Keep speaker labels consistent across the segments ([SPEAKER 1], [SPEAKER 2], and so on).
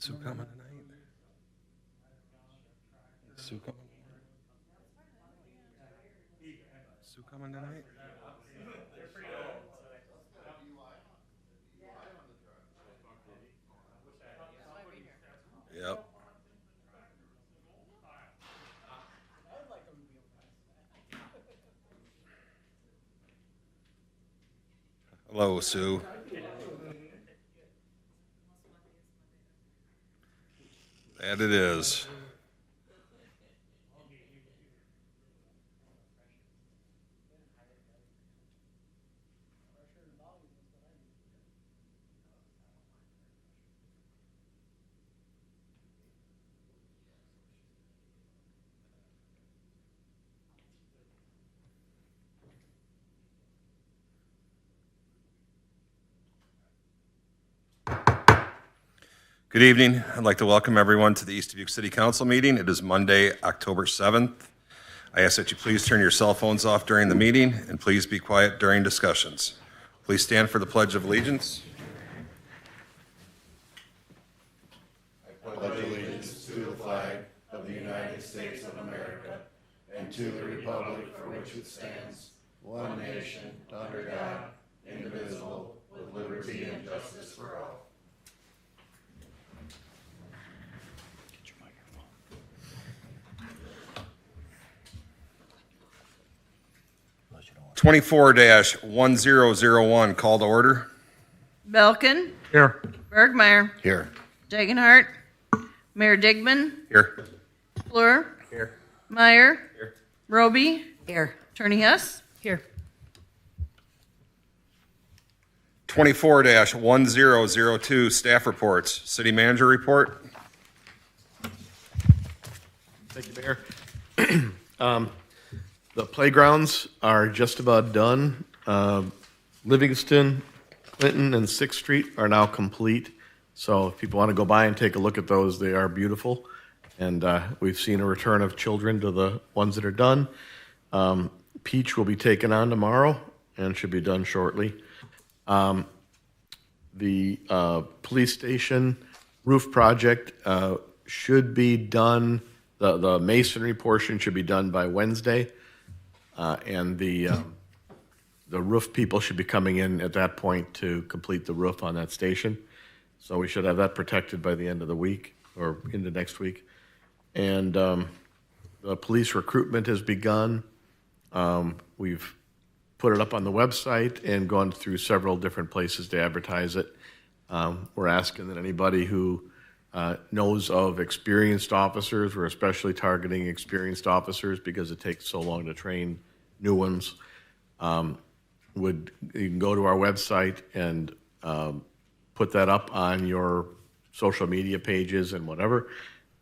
[SPEAKER 1] Sue coming tonight? Sue coming? Sue coming tonight? Yep. Hello, Sue. That it is. Good evening. I'd like to welcome everyone to the East Dubuque City Council meeting. It is Monday, October 7th. I ask that you please turn your cell phones off during the meeting and please be quiet during discussions. Please stand for the Pledge of Allegiance.
[SPEAKER 2] I pledge allegiance to the flag of the United States of America and to the republic for which it stands, one nation, under God, indivisible, with liberty and justice for all.
[SPEAKER 1] 24-1001, call to order.
[SPEAKER 3] Belkin.
[SPEAKER 4] Here.
[SPEAKER 3] Bergmeyer.
[SPEAKER 2] Here.
[SPEAKER 3] Dagenhart. Mayor Digman.
[SPEAKER 1] Here.
[SPEAKER 3] Fleur.
[SPEAKER 1] Here.
[SPEAKER 3] Meyer.
[SPEAKER 1] Here.
[SPEAKER 3] Roby.
[SPEAKER 5] Here.
[SPEAKER 3] Attorney Hess.
[SPEAKER 5] Here.
[SPEAKER 1] 24-1002, staff reports. City manager report.
[SPEAKER 6] Thank you, Mayor. The playgrounds are just about done. Livingston, Clinton, and 6th Street are now complete. So if people want to go by and take a look at those, they are beautiful. And we've seen a return of children to the ones that are done. Peach will be taken on tomorrow and should be done shortly. The police station roof project should be done. The masonry portion should be done by Wednesday. And the roof people should be coming in at that point to complete the roof on that station. So we should have that protected by the end of the week or into next week. And the police recruitment has begun. We've put it up on the website and gone through several different places to advertise it. We're asking that anybody who knows of experienced officers, we're especially targeting experienced officers because it takes so long to train new ones, you can go to our website and put that up on your social media pages and whatever,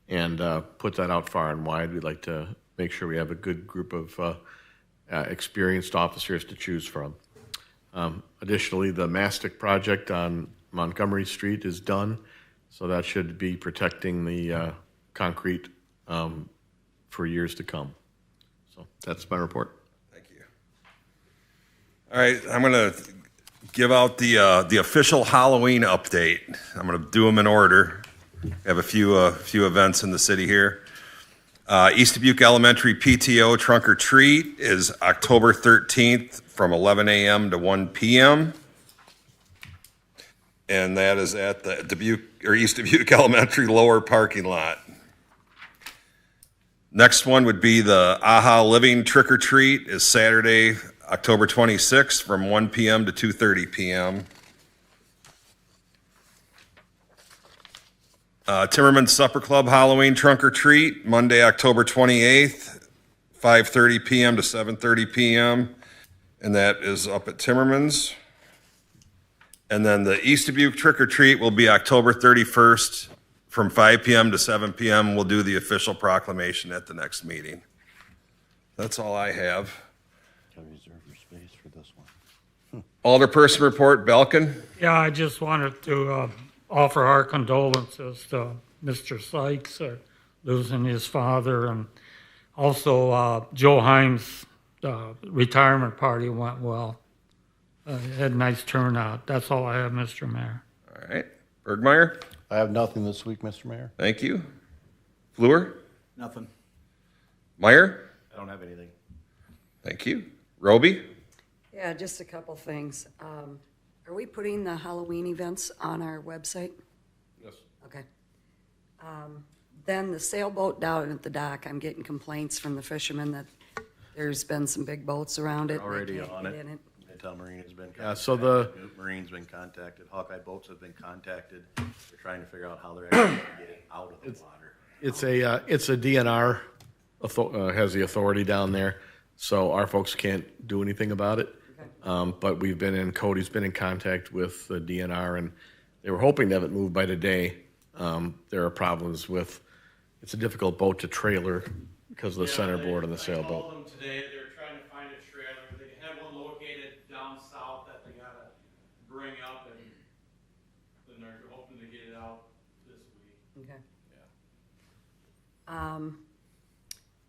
[SPEAKER 6] and put that out far and wide. We'd like to make sure we have a good group of experienced officers to choose from. Additionally, the mastic project on Montgomery Street is done, so that should be protecting the concrete for years to come. So that's my report.
[SPEAKER 1] Thank you. All right, I'm going to give out the official Halloween update. I'm going to do them in order. We have a few events in the city here. East Dubuque Elementary PTO Trunk or Treat is October 13th from 11 a.m. to 1 p.m. And that is at the East Dubuque Elementary lower parking lot. Next one would be the AHA Living Trick or Treat is Saturday, October 26th from 1 p.m. to 2:30 p.m. Timmerman Supper Club Halloween Trunk or Treat, Monday, October 28th, 5:30 p.m. to 7:30 p.m. And that is up at Timmerman's. And then the East Dubuque Trick or Treat will be October 31st from 5 p.m. to 7 p.m. We'll do the official proclamation at the next meeting. That's all I have.
[SPEAKER 2] Can I reserve your space for this one?
[SPEAKER 1] Alderperson report, Belkin.
[SPEAKER 4] Yeah, I just wanted to offer our condolences to Mr. Sykes losing his father, and also Joe Himes' retirement party went well. Had a nice turnout. That's all I have, Mr. Mayor.
[SPEAKER 1] All right. Bergmeyer.
[SPEAKER 2] I have nothing this week, Mr. Mayor.
[SPEAKER 1] Thank you. Fleur?
[SPEAKER 5] Nothing.
[SPEAKER 1] Meyer?
[SPEAKER 5] I don't have anything.
[SPEAKER 1] Thank you. Roby?
[SPEAKER 7] Yeah, just a couple things. Are we putting the Halloween events on our website?
[SPEAKER 6] Yes.
[SPEAKER 7] Okay. Then the sailboat down at the dock, I'm getting complaints from the fishermen that there's been some big boats around it. and they
[SPEAKER 5] Already
[SPEAKER 7] can't
[SPEAKER 5] on
[SPEAKER 7] get
[SPEAKER 5] it.
[SPEAKER 7] in
[SPEAKER 5] Midtown Marine has been contacted.
[SPEAKER 6] Yeah, so the-
[SPEAKER 5] Newt Marine's been contacted. Hawkeye Boats have been contacted. They're trying to figure out how they're actually going to get it out of the water.
[SPEAKER 6] It's a DNR, has the authority down there, so our folks can't do anything about it. But Cody's been in contact with the DNR, and they were hoping to have it moved by today. There are problems with, it's a difficult boat to trailer because of the centerboard and the
[SPEAKER 8] I
[SPEAKER 6] sailboat.
[SPEAKER 8] called them today, they're trying to find a trailer, they have one located down south that they gotta bring up, and then they're hoping to get it out this week.
[SPEAKER 7] Okay.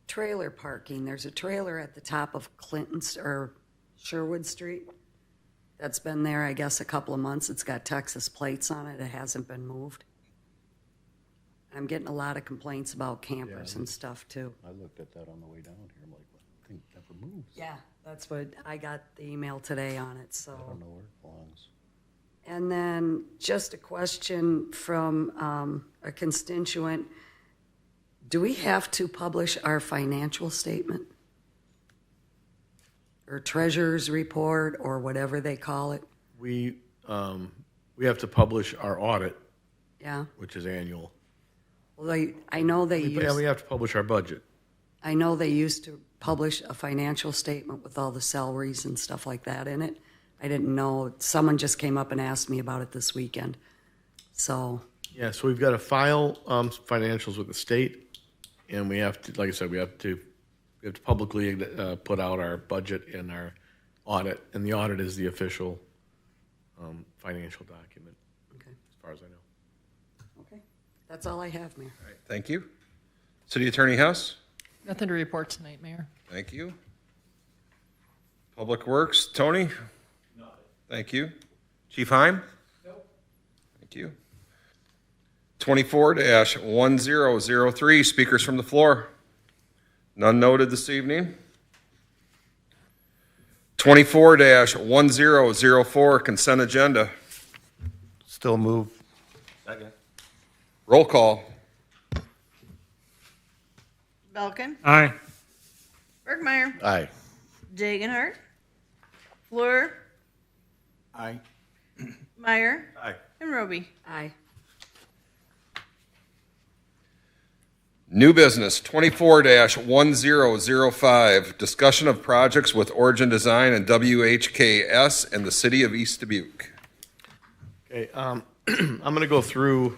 [SPEAKER 7] Trailer parking, there's a trailer at the top of or Sherwood Street that's been there, I guess, a couple of months. It's got Texas plates on it. It hasn't been moved. I'm getting a lot of complaints about campers and stuff too.
[SPEAKER 2] I looked at that on the way down here. I'm like, I think it never moves.
[SPEAKER 7] Yeah, that's what, I got the email today on it, so.
[SPEAKER 2] I don't know where it belongs.
[SPEAKER 7] And then just a question from a constituent. Do we have to publish our financial statement? Or treasurer's report, or whatever they call it?
[SPEAKER 6] We have to publish our audit,
[SPEAKER 7] Yeah?
[SPEAKER 6] which is annual.
[SPEAKER 7] Well, I know they
[SPEAKER 6] Yeah, we
[SPEAKER 7] used,
[SPEAKER 6] have to publish our budget.
[SPEAKER 7] I know they used to publish a financial statement with all the salaries and stuff like that in it. I didn't know, someone just came up and asked me about it this weekend. So,
[SPEAKER 6] Yeah, so we've got to file financials with the state, and we have to, like I said, we have to publicly put out our budget and our audit, and the audit is the official financial document,
[SPEAKER 7] okay,
[SPEAKER 6] as far as I know.
[SPEAKER 7] okay. That's all I have, Mayor.
[SPEAKER 1] All right, thank you. City Attorney Hess?
[SPEAKER 3] Nothing to report tonight, Mayor.
[SPEAKER 1] Thank you. Public Works, Tony? Nothing. Thank you. Chief Heim? Nope. Thank you. 24-1003, speakers from the floor. None noted this evening. 24-1004, consent agenda.
[SPEAKER 2] Still move.
[SPEAKER 5] Second.
[SPEAKER 1] Roll call.
[SPEAKER 3] Belkin,
[SPEAKER 4] Aye.
[SPEAKER 3] Bergmeyer,
[SPEAKER 2] Aye.
[SPEAKER 3] Dagenhart, Fleur,
[SPEAKER 5] Aye.
[SPEAKER 3] Meyer,
[SPEAKER 5] Aye.
[SPEAKER 3] and Roby.
[SPEAKER 7] Aye.
[SPEAKER 1] New business, 24-1005, discussion of projects with Origin Design and WHKS and the city of East Dubuque.
[SPEAKER 6] Okay, I'm going to go through.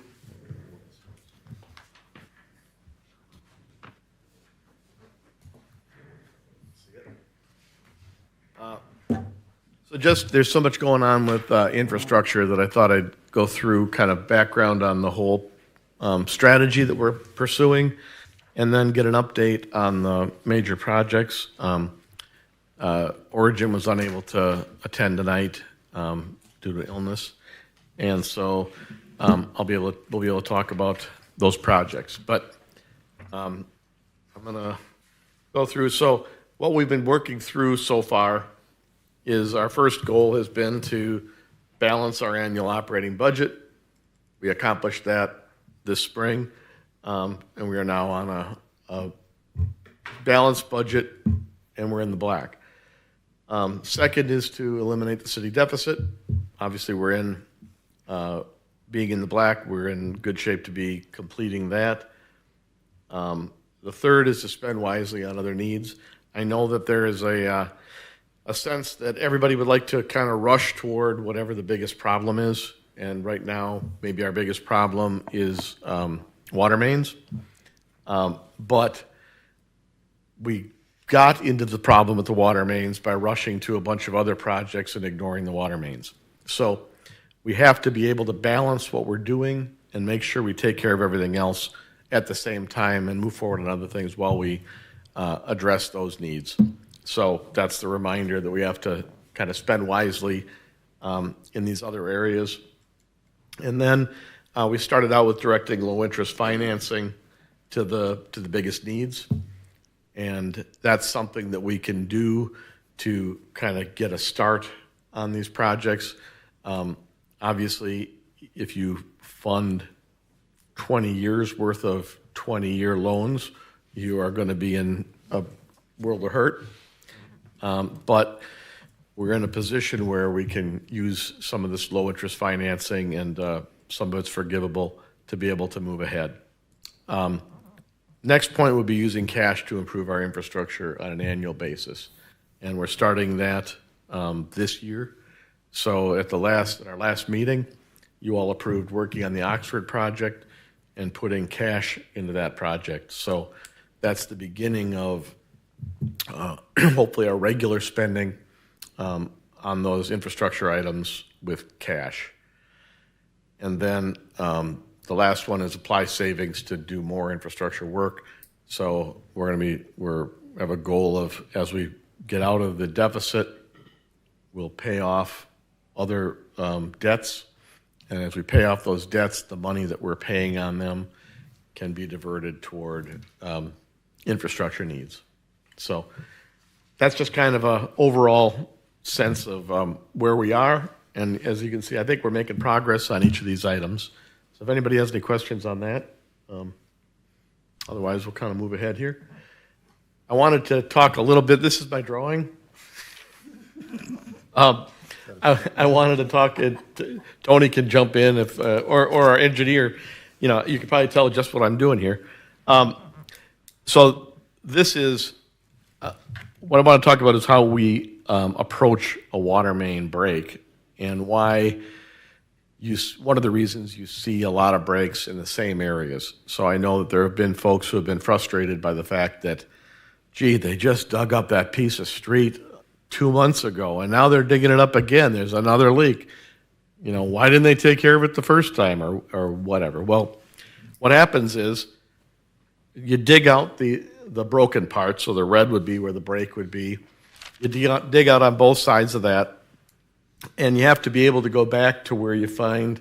[SPEAKER 6] So just, there's so much going on with infrastructure that I thought I'd go through kind of background on the whole strategy that we're pursuing, and then get an update on the major projects. Origin was unable to attend tonight due to illness, and so we'll be able to talk about those projects. But I'm going to go through. So what we've been working through so far is our first goal has been to balance our annual operating budget. We accomplished that this spring, and we are now on a balanced budget, and we're in the black. Second is to eliminate the city deficit. Obviously, we're in, being in the black, we're in good shape to be completing that. The third is to spend wisely on other needs. I know that there is a sense that everybody would like to kind of rush toward whatever the biggest problem is. And right now, maybe our biggest problem is water mains. But we got into the problem with the water mains by rushing to a bunch of other projects and ignoring the water mains. So we have to be able to balance what we're doing and make sure we take care of everything else at the same time and move forward on other things while we address those needs. So that's the reminder that we have to kind of spend wisely in these other areas. And then We started out with directing low-interest financing to the biggest needs. And that's something that we can do to kind of get a start on these projects. Obviously, if you fund 20 years worth of 20-year loans, you are going to be in a world of hurt. But we're in a position where we can use some of this low-interest financing, and some of it's forgivable, to be able to move ahead. Next point would be using cash to improve our infrastructure on an annual basis. And we're starting that this year. So at our last meeting, you all approved working on the Oxford project and putting cash into that project. So that's the beginning of hopefully our regular spending on those infrastructure items with cash. And then the last one is apply savings to do more infrastructure work. So we have a goal of, as we get out of the deficit, we'll pay off other debts. And as we pay off those debts, the money that we're paying on them can be diverted toward infrastructure needs. So that's just kind of a overall sense of where we are. And as you can see, I think we're making progress on each of these items. So if anybody has any questions on that, otherwise we'll kind of move ahead here. I wanted to talk a little bit, this is my drawing. I wanted to talk, Tony can jump in if, or our engineer, you can probably tell just what I'm doing here. So this is, what I want to talk about is how we approach a water main break, and why one of the reasons you see a lot of breaks in the same areas. So I know that there have been folks who have been frustrated by the fact that, gee, they just dug up that piece of street 2 months ago, and now they're digging it up again. There's another leak. Why didn't they take care of it the first time, or whatever? Well, what happens is you dig out the broken part, so the red would be where the break would be. You dig out on both sides of that, and you have to be able to go back to where you find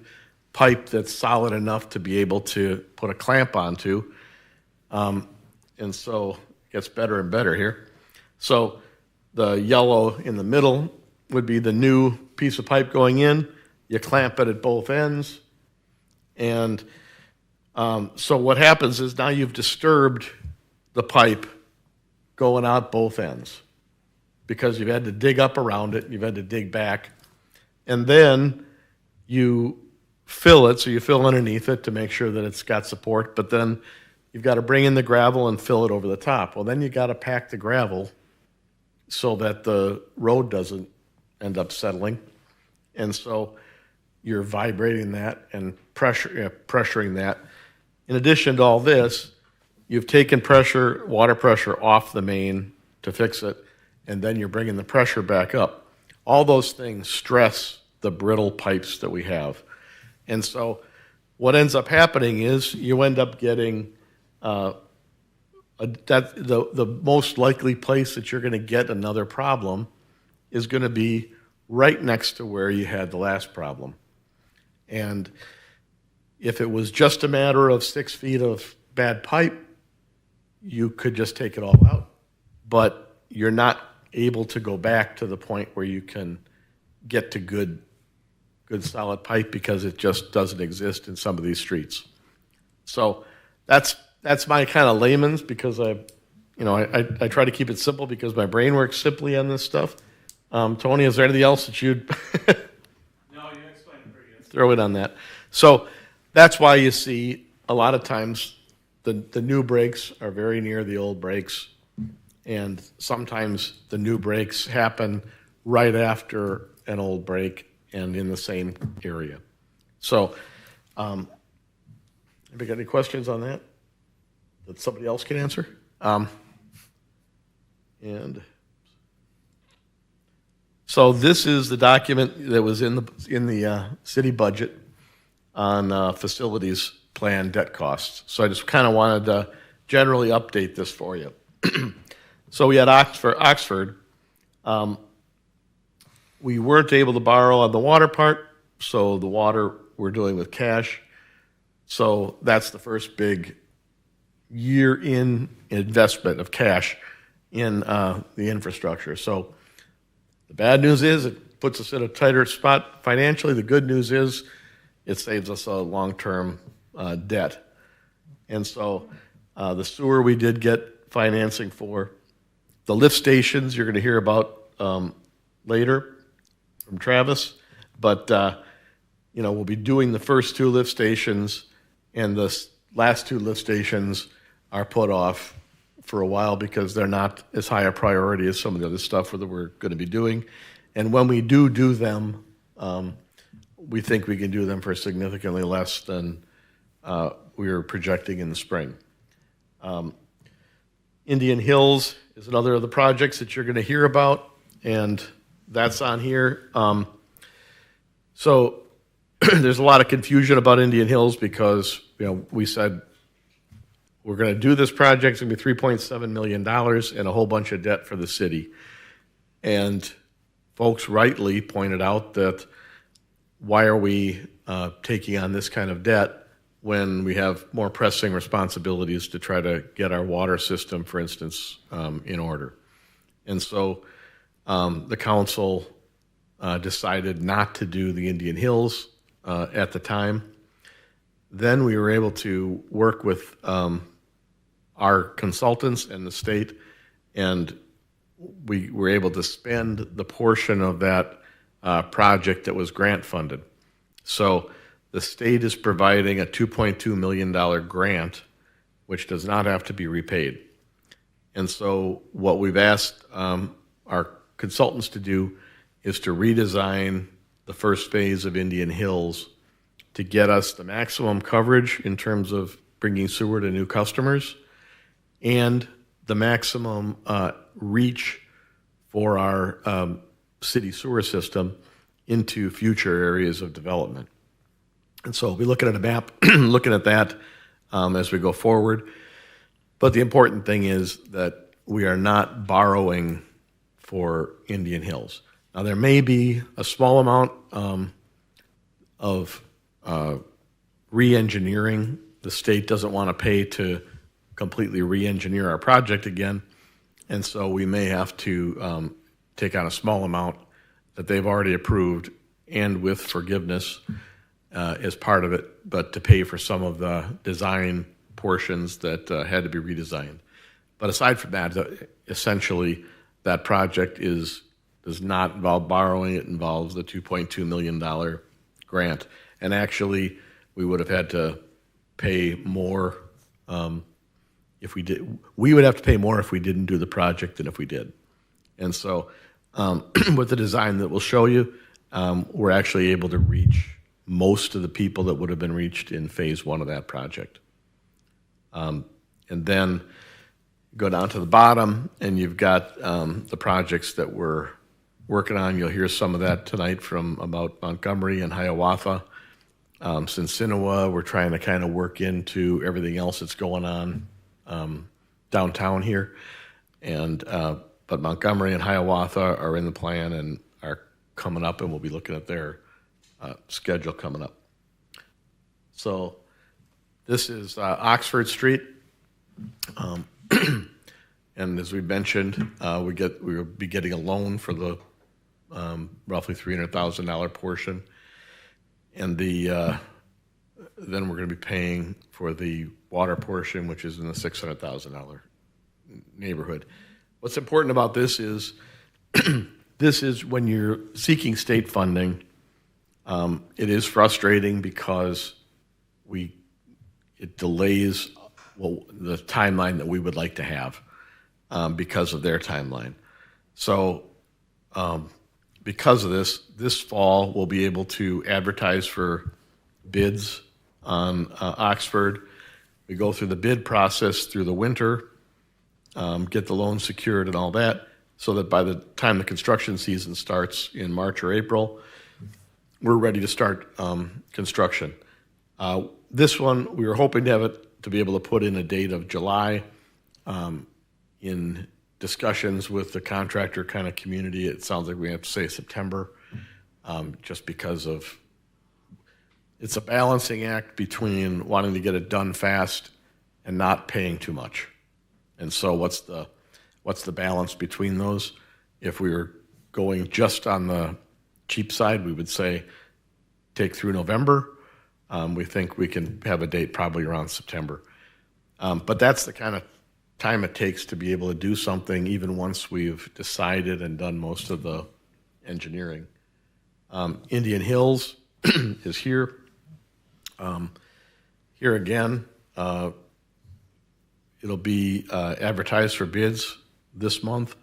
[SPEAKER 6] pipe that's solid enough to be able to put a clamp onto. And so it gets better and better here. So the yellow in the middle would be the new piece of pipe going in. You clamp it at both ends. And so what happens is now you've disturbed the pipe going out both ends, because you've had to dig up around it, you've had to dig back, and then you fill it, so you fill underneath it to make sure that it's got support, but then you've got to bring in the gravel and fill it over the top. Well, then you've got to pack the gravel so that the road doesn't end up settling, and so you're vibrating that and pressuring that. In addition to all this, you've taken water pressure off the main to fix it, and then you're bringing the pressure back up. All those things stress the brittle pipes that we have. And so what ends up happening is you end up getting the most likely place that you're going to get another problem is going to be right next to where you had the last problem. And if it was just a matter of 6 feet of bad pipe, you could just take it all out. But you're not able to go back to the point where you can get to good solid pipe, because it just doesn't exist in some of these streets. So that's my kind of layman's, because I try to keep it simple because my brain works simply on this stuff. Tony, is there anything else that you'd
[SPEAKER 8] No, you explained it pretty good.
[SPEAKER 6] throw in on that? So that's why you see a lot of times the new breaks are very near the old breaks, and sometimes the new breaks happen right after an old break and in the same area. So, anybody got any questions on that somebody else can answer? And so this is the document that was in the city budget on facilities plan debt costs. So I just kind of wanted to generally update this for you. So we had Oxford. We weren't able to borrow on the water part, so the water we're doing with cash. So that's the first big year-in investment of cash in the infrastructure. So the bad news is it puts us in a tighter spot financially. The good news is it saves us a long-term debt. And so the sewer we did get financing for. The lift stations you're going to hear about later from Travis. But, we'll be doing the first 2 lift stations, and the last 2 lift stations are put off for a while because they're not as high a priority as some of the other stuff that we're going to be doing. And when we do them, we think we can do them for significantly less than we were projecting in the spring. Indian Hills is another of the projects that you're going to hear about, and that's on here. So there's a lot of confusion about Indian Hills because we said we're going to do this project. It's going to be $3.7 million and a whole bunch of debt for the city. And folks rightly pointed out that why are we taking on this kind of debt when we have more pressing responsibilities to try to get our water system, for instance, in order. And so the council decided not to do the Indian Hills at the time. Then we were able to work with our consultants and the state, and we were able to spend the portion of that project that was grant funded. So the state is providing a $2.2 million grant, which does not have to be repaid. And so what we've asked our consultants to do is to redesign the first phase of Indian Hills to get us the maximum coverage in terms of bringing sewer to new customers and the maximum reach for our city sewer system into future areas of development. And so we'll be looking at a map, looking at that as we go forward. But the important thing is that we are not borrowing for Indian Hills. Now, there may be a small amount of re-engineering. The state doesn't want to pay to completely re-engineer our project again, and so we may have to take on a small amount that they've already approved and with forgiveness as part of it, but to pay for some of the design portions that had to be redesigned. But aside from that, essentially, that project does not involve borrowing. It involves the $2.2 million grant. And actually, we would have had to pay more if we did. We would have to pay more if we didn't do the project than if we did. And so with the design that we'll show you, we're actually able to reach most of the people that would have been reached in phase 1 of that project. And then go down to the bottom, and you've got the projects that we're working on. You'll hear some of that tonight from about Montgomery and Hiawatha. Cincinnati, we're trying to kind of work into everything else that's going on downtown here. But Montgomery and Hiawatha are in the plan and are coming up, and we'll be looking at their schedule coming up. So this is Oxford Street. And as we mentioned, we will be getting a loan for the roughly $300,000 portion. And then we're going to be paying for the water portion, which is in the $600,000 neighborhood. What's important about this is this is when you're seeking state funding, it is frustrating because it delays the timeline that we would like to have because of their timeline. So because of this fall, we'll be able to advertise for bids on Oxford. We go through the bid process through the winter, get the loan secured and all that, so that by the time the construction season starts in March or April, we're ready to start construction. This one, we were hoping to have it to be able to put in a date of July. In discussions with the contractor kind of community, it sounds like we have to say September, just because of it's a balancing act between wanting to get it done fast and not paying too much. And so what's the balance between those? If we were going just on the cheap side, we would say take through November. We think we can have a date probably around September. But that's the kind of time it takes to be able to do something even once we've decided and done most of the engineering. Indian Hills is here. Here again, it'll be advertised for bids this month,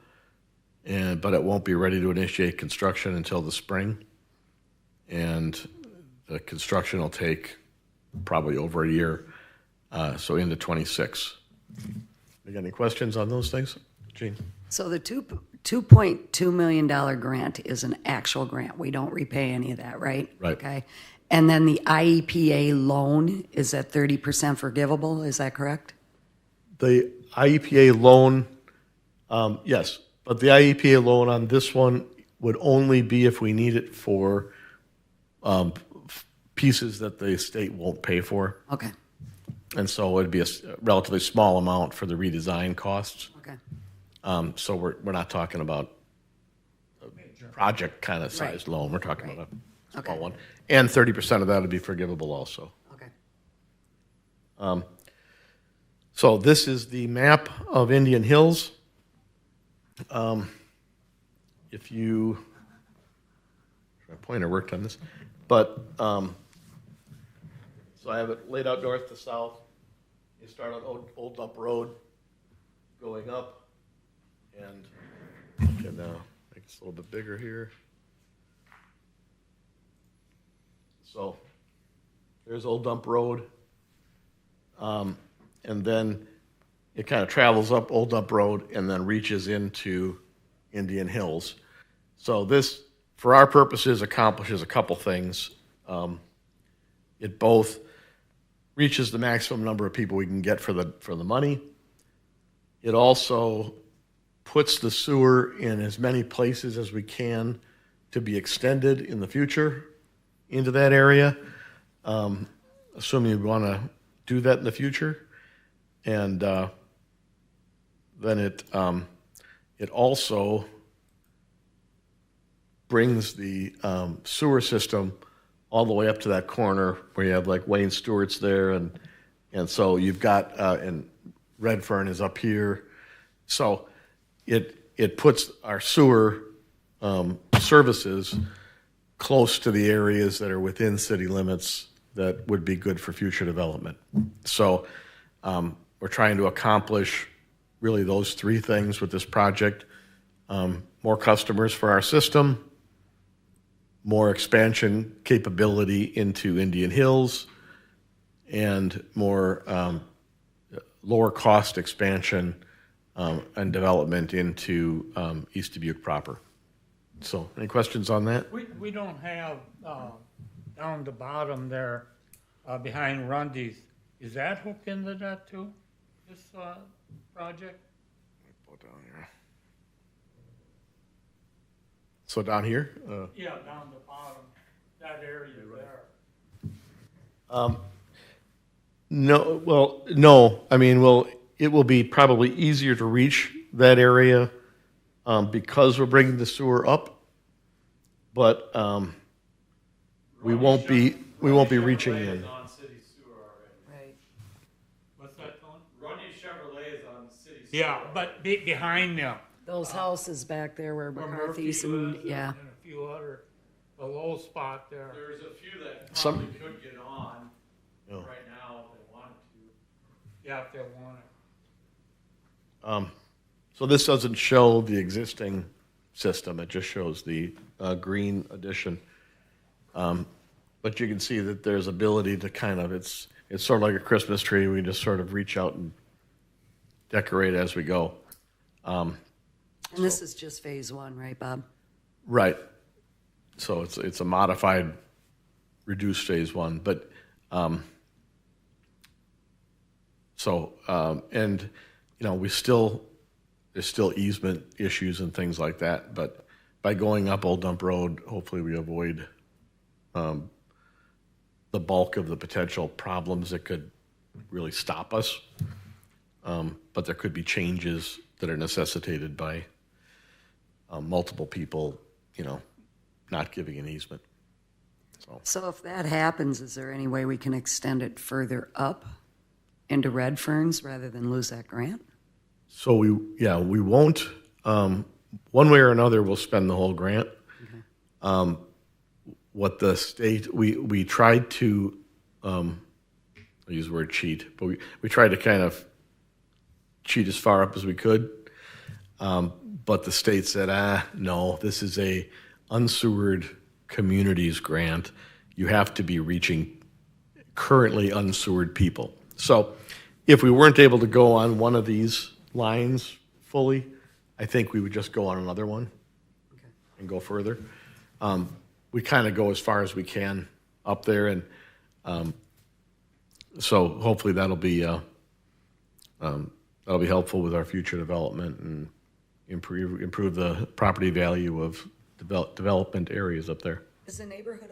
[SPEAKER 6] but it won't be ready to initiate construction until the spring. And the construction will take probably over a year, so into 26. You got any questions on those things, Gene?
[SPEAKER 7] So the $2.2 million grant is an actual grant. We don't repay any of that, right?
[SPEAKER 6] Right.
[SPEAKER 7] Okay. And then the IEPA loan is at 30% forgivable. Is that correct?
[SPEAKER 6] The IEPA loan, yes, but the IEPA loan on this one would only be if we need it for pieces that the state won't pay for.
[SPEAKER 7] Okay.
[SPEAKER 6] And so it'd be a relatively small amount for the redesign costs.
[SPEAKER 7] Okay.
[SPEAKER 6] So we're not talking about a project kind of sized loan. We're talking about a small one. And 30% of that would be forgivable also.
[SPEAKER 7] Okay.
[SPEAKER 6] So this is the map of Indian Hills. If you, my pointer worked on this, but so I have it laid out north to south. You start on Old Dump Road, going up, and you can make this a little bit bigger here. So there's Old Dump Road. And then it kind of travels up Old Dump Road and then reaches into Indian Hills. So this, for our purposes, accomplishes a couple things. It both reaches the maximum number of people we can get for the money. It also puts the sewer in as many places as we can to be extended in the future into that area, assuming we want to do that in the future. And then it also brings the sewer system all the way up to that corner where you have like Wayne Stewart's there, and so you've got and Redfern is up here. So it puts our sewer services close to the areas that are within city limits that would be good for future development. So we're trying to accomplish really those three things with this project. More customers for our system, more expansion capability into Indian Hills, and more lower cost expansion and development into East Dubuque proper. So any questions on that?
[SPEAKER 4] We don't have, down the bottom there, behind Rundy's, is that hooked into that too, this project?
[SPEAKER 6] Go down here. So down here?
[SPEAKER 4] Yeah, down the bottom, that area there.
[SPEAKER 6] No, well, no. I mean, well, it will be probably easier to reach that area because we're bringing the sewer up, but we won't be reaching
[SPEAKER 8] Chevrolet
[SPEAKER 6] in.
[SPEAKER 8] is on city sewer already.
[SPEAKER 7] Right.
[SPEAKER 4] What's that, Tony?
[SPEAKER 8] Running Chevrolet is on city sewer.
[SPEAKER 4] Yeah, but behind them.
[SPEAKER 7] Those houses back there where
[SPEAKER 4] where
[SPEAKER 7] McCarthy's
[SPEAKER 4] Murphy
[SPEAKER 7] and,
[SPEAKER 4] lives
[SPEAKER 7] yeah.
[SPEAKER 4] And a few other, the low spot there.
[SPEAKER 8] There's a few that
[SPEAKER 6] Some-
[SPEAKER 8] probably could get on
[SPEAKER 6] Yeah.
[SPEAKER 8] right now if they wanted to.
[SPEAKER 4] Yeah, if they want it.
[SPEAKER 6] So this doesn't show the existing system. It just shows the green addition. But you can see that there's ability to kind of, it's sort of like a Christmas tree. We just sort of reach out and decorate as we go.
[SPEAKER 7] And this is just phase one, right, Bob?
[SPEAKER 6] Right. So it's a modified, reduced phase one, but and you know there's still easement issues and things like that. But by going up Old Dump Road, hopefully we avoid the bulk of the potential problems that could really stop us. But there could be changes that are necessitated by multiple people, not giving an easement.
[SPEAKER 7] So if that happens, is there any way we can extend it further up into Red Ferns rather than lose that grant?
[SPEAKER 6] So we won't, one way or another, we'll spend the whole grant. What the state, we tried to, I'll use the word cheat, but we tried to kind of cheat as far up as we could. But the state said, no, this is a unsewered communities grant. You have to be reaching currently unsewered people. So if we weren't able to go on one of these lines fully, I think we would just go on another one and go further. We kind of go as far as we can up there, and so hopefully that'll be helpful with our future development and improve the property value of development areas up there.
[SPEAKER 7] Is the neighborhood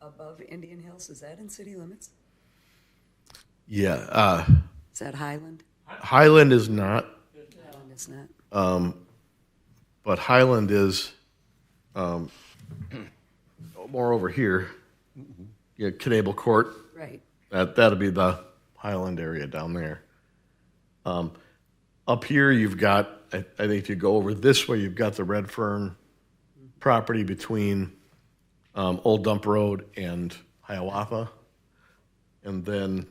[SPEAKER 7] above Indian Hills, is that in city limits?
[SPEAKER 6] Yeah,
[SPEAKER 7] Is that Highland?
[SPEAKER 6] Highland is not,
[SPEAKER 7] Highland is not.
[SPEAKER 6] but Highland is more over here. Yeah, Canable Court.
[SPEAKER 7] Right.
[SPEAKER 6] That'll be the Highland area down there. Up here, you've got, I think if you go over this way, you've got the Red Fern property between Old Dump Road and Hiawatha. And then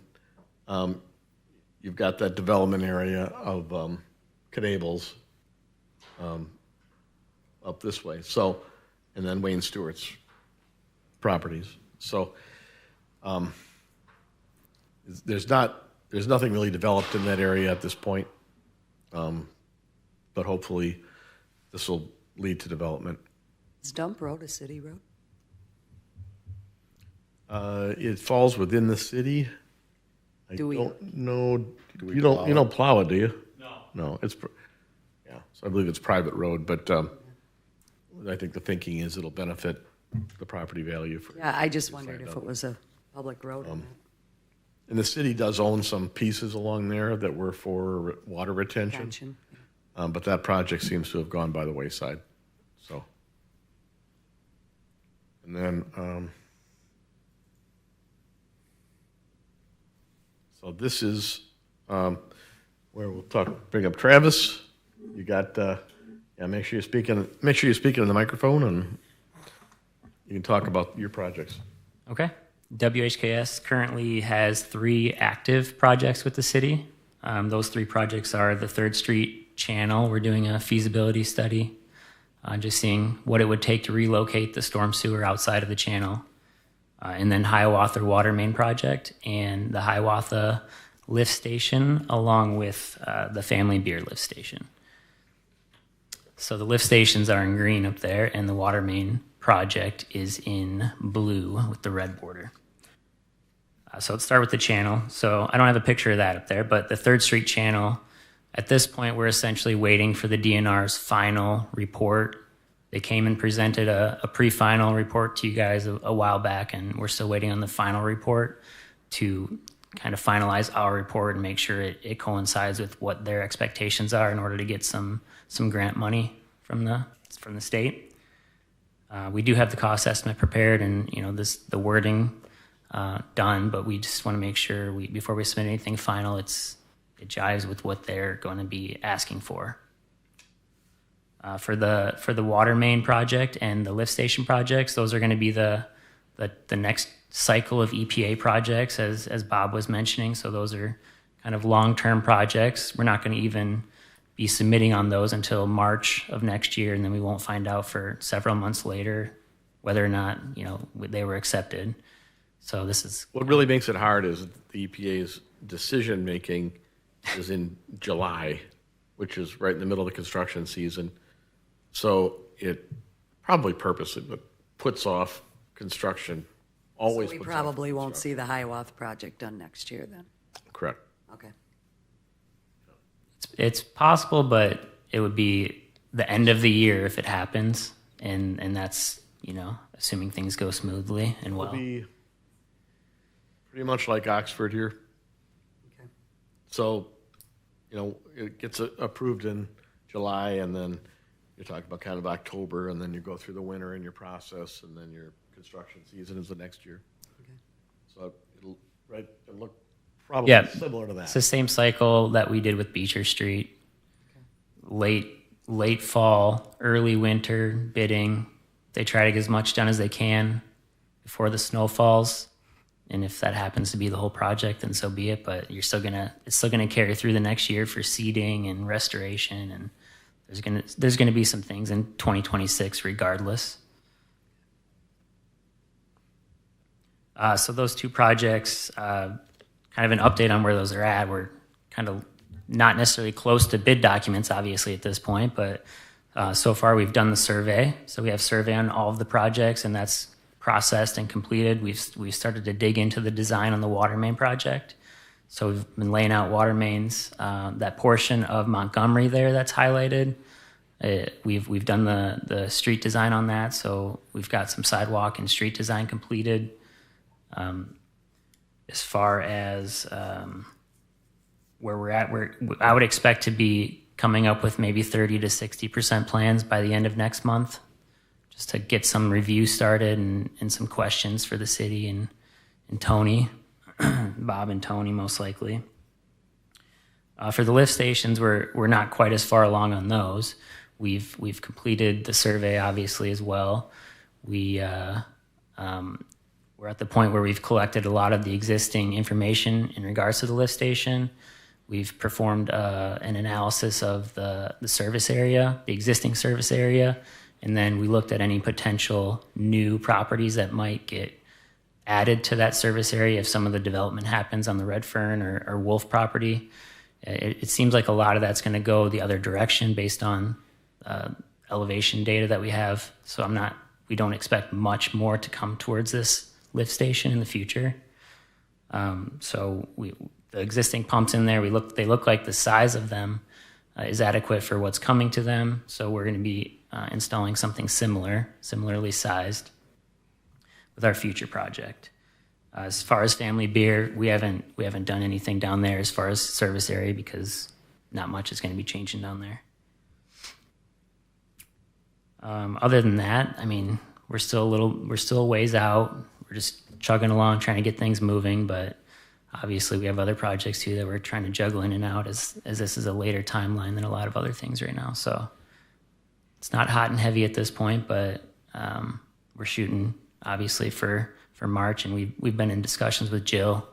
[SPEAKER 6] you've got that development area of Canables up this way. So, and then Wayne Stewart's properties. So there's nothing really developed in that area at this point. But hopefully this will lead to development.
[SPEAKER 7] Is Dump Road a city road?
[SPEAKER 6] It falls within the city. I
[SPEAKER 7] Do we-
[SPEAKER 6] don't know. You don't plow it, do you?
[SPEAKER 8] No.
[SPEAKER 6] No, yeah. So I believe it's private road, but I think the thinking is it'll benefit the property value.
[SPEAKER 7] Yeah, I just wondered if it was a public road or not.
[SPEAKER 6] And the city does own some pieces along there that were for water retention.
[SPEAKER 7] Attention.
[SPEAKER 6] But that project seems to have gone by the wayside, so. And then, so this is, where we'll bring up Travis. You got, make sure you're speaking in the microphone and you can talk about your projects.
[SPEAKER 9] Okay. WHKS currently has 3 active projects with the city. Those 3 projects are the 3rd Street channel. We're doing a feasibility study, just seeing what it would take to relocate the storm sewer outside of the channel. And then Hiawatha Water Main Project and the Hiawatha Lift Station, along with the Family Beer Lift Station. So the lift stations are in green up there, and the water main project is in blue with the red border. So let's start with the channel. So I don't have a picture of that up there, but the 3rd Street channel, at this point, we're essentially waiting for the DNR's final report. They came and presented a pre-final report to you guys a while back, and we're still waiting on the final report to kind of finalize our report and make sure it coincides with what their expectations are in order to get some grant money from the state. We do have the cost estimate prepared and the wording done, but we just want to make sure before we submit anything final, it jives with what they're going to be asking for. For the water main project and the lift station projects, those are going to be the next cycle of EPA projects, as Bob was mentioning. So those are kind of long-term projects. We're not going to even be submitting on those until March of next year, and then we won't find out for several months later whether or not they were accepted. So this is
[SPEAKER 6] what really makes it hard is the EPA's decision making is in July, which is right in the middle of the construction season. So it probably purposely puts off construction. Always.
[SPEAKER 7] So we
[SPEAKER 6] puts off
[SPEAKER 7] probably won't
[SPEAKER 6] construction.
[SPEAKER 7] see the Hiawatha project done next year then?
[SPEAKER 6] Correct.
[SPEAKER 7] Okay.
[SPEAKER 9] it's possible, but it would be the end of the year if it happens, and that's assuming things go smoothly and well.
[SPEAKER 6] pretty much like Oxford here.
[SPEAKER 7] Okay.
[SPEAKER 6] So, it gets approved in July, and then you're talking about kind of October, and then you go through the winter in your process, and then your construction season is the next year.
[SPEAKER 7] Okay.
[SPEAKER 6] So it'll look probably
[SPEAKER 9] Yeah.
[SPEAKER 6] similar to that.
[SPEAKER 9] It's the same cycle that we did with Beecher Street. Late fall, early winter bidding. They try to get as much done as they can before the snow falls. And if that happens to be the whole project, then so be it. But it's still gonna carry through the next year for seeding and restoration, and there's gonna be some things in 2026 regardless. So those two projects, kind of an update on where those are at. We're kind of not necessarily close to bid documents, obviously, at this point, but so far we've done the survey. So we have survey on all of the projects, and that's processed and completed. We've started to dig into the design on the water main project. So we've been laying out water mains. That portion of Montgomery there that's highlighted, we've done the street design on that. So we've got some sidewalk and street design completed. As far as where we're at, I would expect to be coming up with maybe 30 to 60% plans by the end of next month, just to get some review started and some questions for the city and Tony, Bob and Tony most likely. For the lift stations, we're not quite as far along on those. We've completed the survey obviously as well. We're at the point where we've collected a lot of the existing information in regards to the lift station. We've performed an analysis of the service area, the existing service area, and then we looked at any potential new properties that might get added to that service area if some of the development happens on the Redfern or Wolf property. It seems like a lot of that's going to go the other direction based on elevation data that we have. So we don't expect much more to come towards this lift station in the future. So the existing pumps in there, they look like the size of them is adequate for what's coming to them. So we're going to be installing something similarly sized with our future project. As far as Family Beer, we haven't done anything down there as far as service area because not much is going to be changing down there. Other than that, I mean, we're still a ways out. We're just chugging along, trying to get things moving, but obviously we have other projects too that we're trying to juggle in and out as this is a later timeline than a lot of other things right now. So it's not hot and heavy at this point, but we're shooting obviously for March, and we've been in discussions with Jill.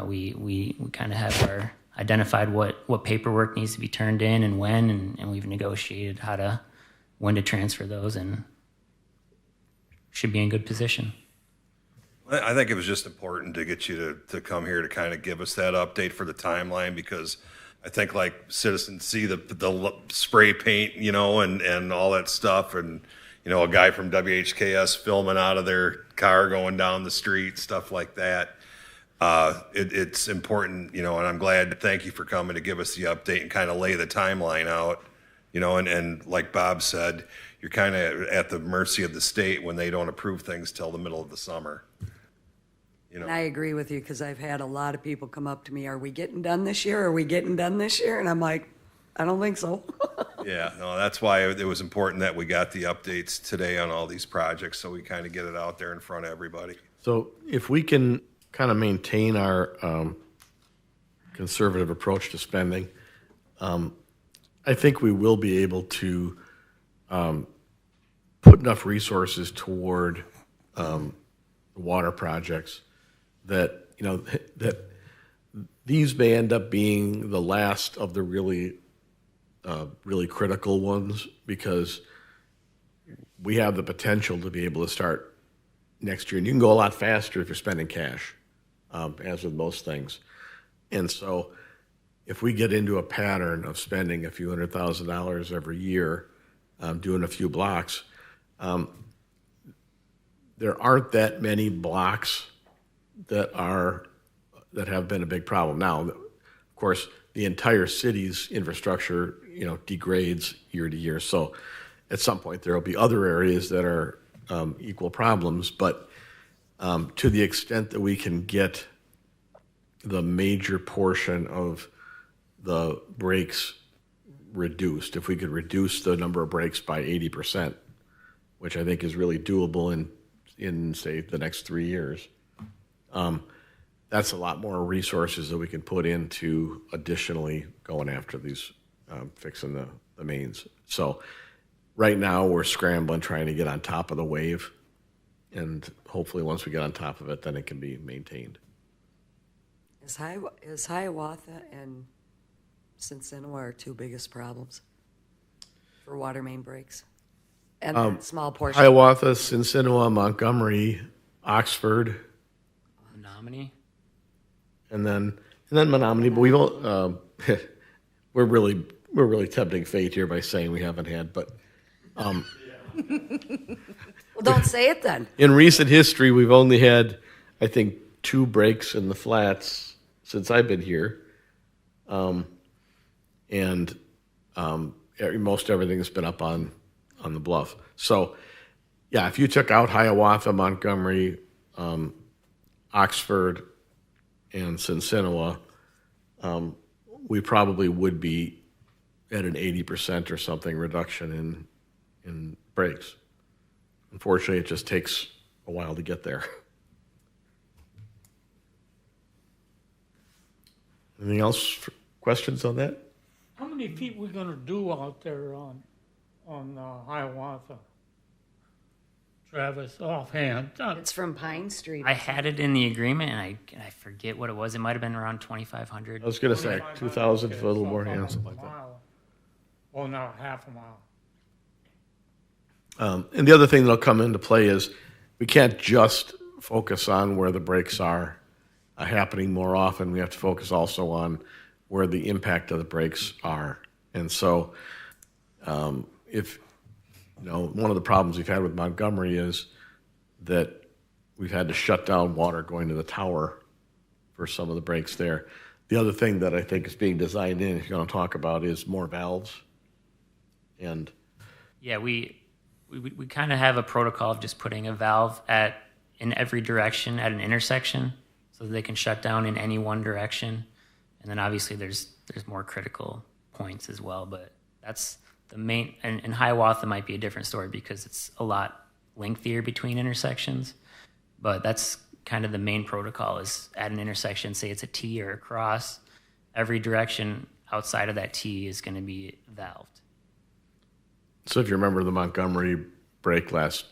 [SPEAKER 9] We kind of have identified what paperwork needs to be turned in and when, and we've negotiated when to transfer those, and should be in good position.
[SPEAKER 1] I think it was just important to get you to come here to kind of give us that update for the timeline, because I think like citizens see the spray paint, and all that stuff, and a guy from WHKS filming out of their car going down the street, stuff like that. It's important, and I'm glad. Thank you for coming to give us the update and kind of lay the timeline out, and like Bob said, you're kind of at the mercy of the state when they don't approve things till the middle of the summer.
[SPEAKER 7] And I agree with you, because I've had a lot of people come up to me, are we getting done this year? Are we getting done this year? And I'm like, I don't think so.
[SPEAKER 1] Yeah, no, that's why it was important that we got the updates today on all these projects, so we kind of get it out there in front of everybody.
[SPEAKER 6] So if we can kind of maintain our conservative approach to spending, I think we will be able to put enough resources toward water projects that these may end up being the last of the really critical ones, because we have the potential to be able to start next year, and you can go a lot faster if you're spending cash, as with most things. And so if we get into a pattern of spending a few $100,000 every year, doing a few blocks, there aren't that many blocks that have been a big problem. Now, of course, the entire city's infrastructure, degrades year to year. So at some point there will be other areas that are equal problems, but to the extent that we can get the major portion of the breaks reduced, if we could reduce the number of breaks by 80%, which I think is really doable in say, the next 3 years, that's a lot more resources that we can put into additionally going after these, fixing the mains. So right now, we're scrambling, trying to get on top of the wave, and hopefully once we get on top of it, then it can be maintained.
[SPEAKER 7] Is Hiawatha and Cincinnati our two biggest problems for water main breaks? And that small portion.
[SPEAKER 6] Hiawatha, Cincinnati, Montgomery, Oxford,
[SPEAKER 9] Menominee?
[SPEAKER 6] and then Menominee. But we don't. We're really tempting fate here by saying we haven't had. But
[SPEAKER 7] Well, don't say it then.
[SPEAKER 6] in recent history, we've only had, I think, 2 breaks in the flats since I've been here, and most everything's been up on the bluff. So, yeah, if you took out Hiawatha, Montgomery, Oxford, and Cincinnati, we probably would be at an 80% or something reduction in breaks. Unfortunately, it just takes a while to get there. Anything else? Questions on that?
[SPEAKER 4] How many feet we gonna do out there on Hiawatha? Travis, offhand.
[SPEAKER 7] It's from Pine Street.
[SPEAKER 9] I had it in the agreement, and I forget what it was. It might have been around 2,500.
[SPEAKER 6] I was going to say 2,000 for a little more, yeah, something like that.
[SPEAKER 4] Well, no, half a mile.
[SPEAKER 6] And the other thing that'll come into play is we can't just focus on where the breaks are happening more often. We have to focus also on where the impact of the breaks are. And so if, one of the problems we've had with Montgomery is that we've had to shut down water going to the tower for some of the breaks there. The other thing that I think is being designed in, if you're going to talk about, is more valves. And
[SPEAKER 9] Yeah, we kind of have a protocol of just putting a valve in every direction at an intersection so that they can shut down in any one direction. And then obviously there's more critical points as well, but that's the main, and Hiawatha might be a different story because it's a lot lengthier between intersections, but that's kind of the main protocol is at an intersection, say it's a T or a cross, every direction outside of that T is going to be valved.
[SPEAKER 6] so if you remember the Montgomery break last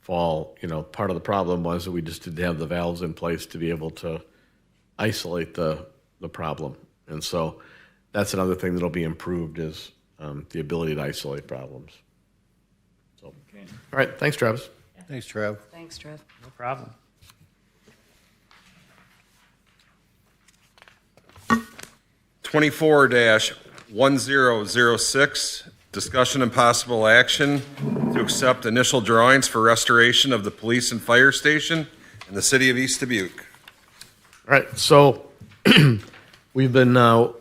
[SPEAKER 6] fall, part of the problem was that we just didn't have the valves in place to be able to isolate the problem. And so that's another thing that'll be improved is the ability to isolate problems. So, all right, thanks, Travis.
[SPEAKER 2] Thanks, Trev.
[SPEAKER 7] Thanks, Trev.
[SPEAKER 9] No problem.
[SPEAKER 1] (24-1006), discussion and possible action to accept initial drawings for restoration of the police and fire station in the city of East Dubuque.
[SPEAKER 6] All right, so we've been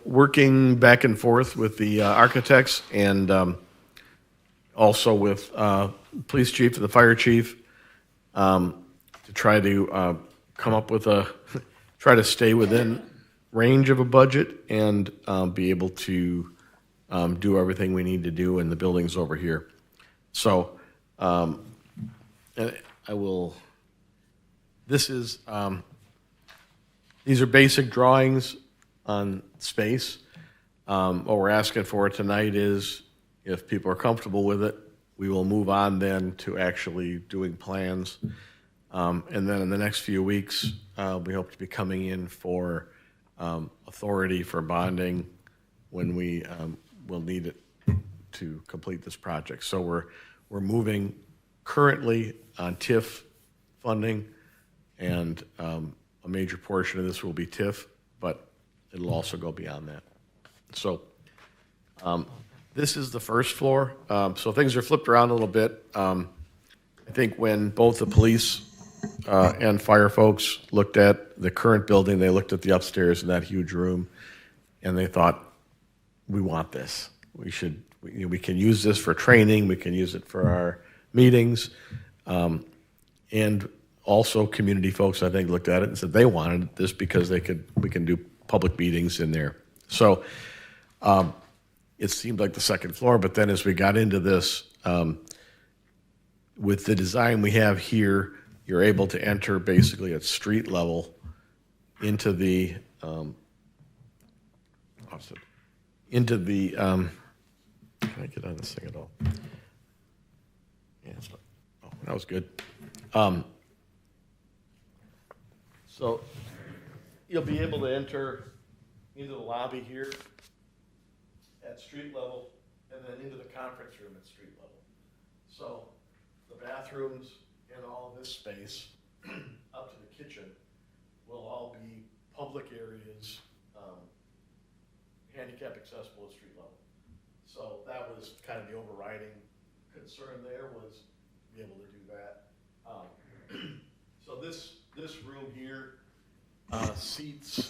[SPEAKER 6] working back and forth with the architects and also with police chief and the fire chief to try to come up with try to stay within range of a budget and be able to do everything we need to do in the buildings over here. So and I will, these are basic drawings on space. What we're asking for tonight is if people are comfortable with it, we will move on then to actually doing plans. And then in the next few weeks, we hope to be coming in for authority for bonding when we will need it to complete this project. So we're moving currently on TIF funding, and a major portion of this will be TIF, but it'll also go beyond that. So this is the first floor. So things are flipped around a little bit. I think when both the police and fire folks looked at the current building, they looked at the upstairs in that huge room, and they thought, we want this. We can use this for training. We can use it for our meetings. And also community folks, I think, looked at it and said they wanted this because we can do public meetings in there. So it seemed like the second floor, but then as we got into this, with the design we have here, you're able to enter basically at street level into the can I get on this thing at all? Yeah, that was good. So you'll be able to enter into the lobby here at street level and then into the conference room at street level. So the bathrooms and all of this space up to the kitchen will all be public areas, handicap accessible at street level. So that was kind of the overriding concern there, was to be able to do that. So this room here seats.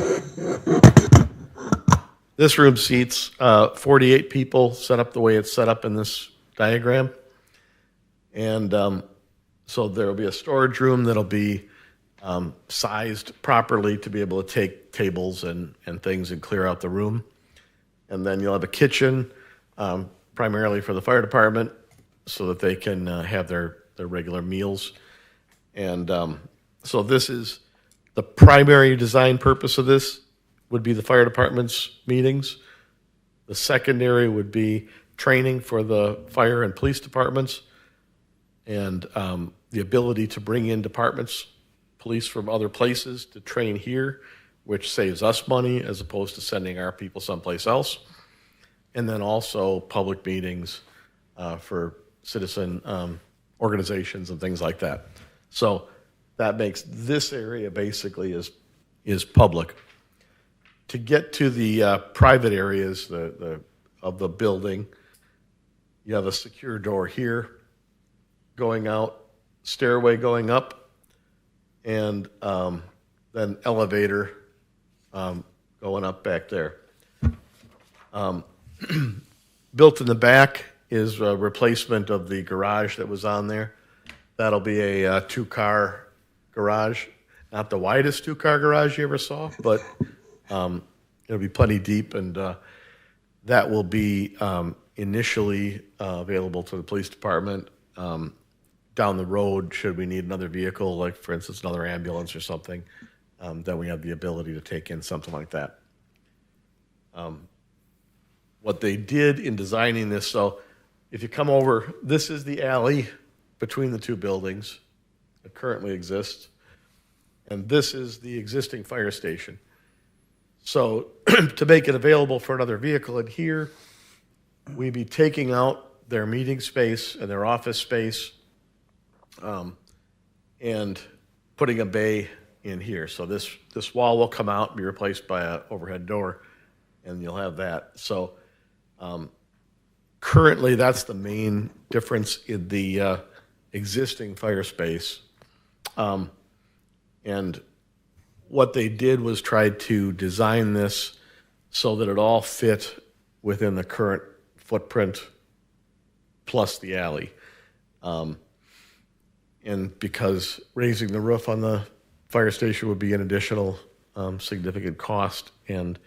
[SPEAKER 6] This room seats 48 people, set up the way it's set up in this diagram. And so there will be a storage room that'll be sized properly to be able to take tables and things and clear out the room. And then you'll have a kitchen, primarily for the fire department, so that they can have their regular meals. And so this is the primary design purpose of this would be the fire department's meetings. The secondary would be training for the fire and police departments, and the ability to bring in departments, police from other places to train here, which saves us money as opposed to sending our people someplace else. And then also public meetings for citizen organizations and things like that. So that makes this area basically is public. To get to the private areas of the building, you have a secure door here going out, stairway going up, and then elevator going up back there. Built in the back is a replacement of the garage that was on there. That'll be a two-car garage. Not the widest two-car garage you ever saw, but it'll be plenty deep, and that will be initially available to the police department. Down the road, should we need another vehicle, like for instance another ambulance or something, then we have the ability to take in something like that. What they did in designing this, so if you come over, this is the alley between the two buildings that currently exists, and this is the existing fire station. So to make it available for another vehicle in here, we'd be taking out their meeting space and their office space, and putting a bay in here. So this wall will come out and be replaced by an overhead door, and you'll have that. So currently, that's the main difference in the existing fire space. And what they did was try to design this so that it all fit within the current footprint plus the alley. And because raising the roof on the fire station would be an additional significant cost, and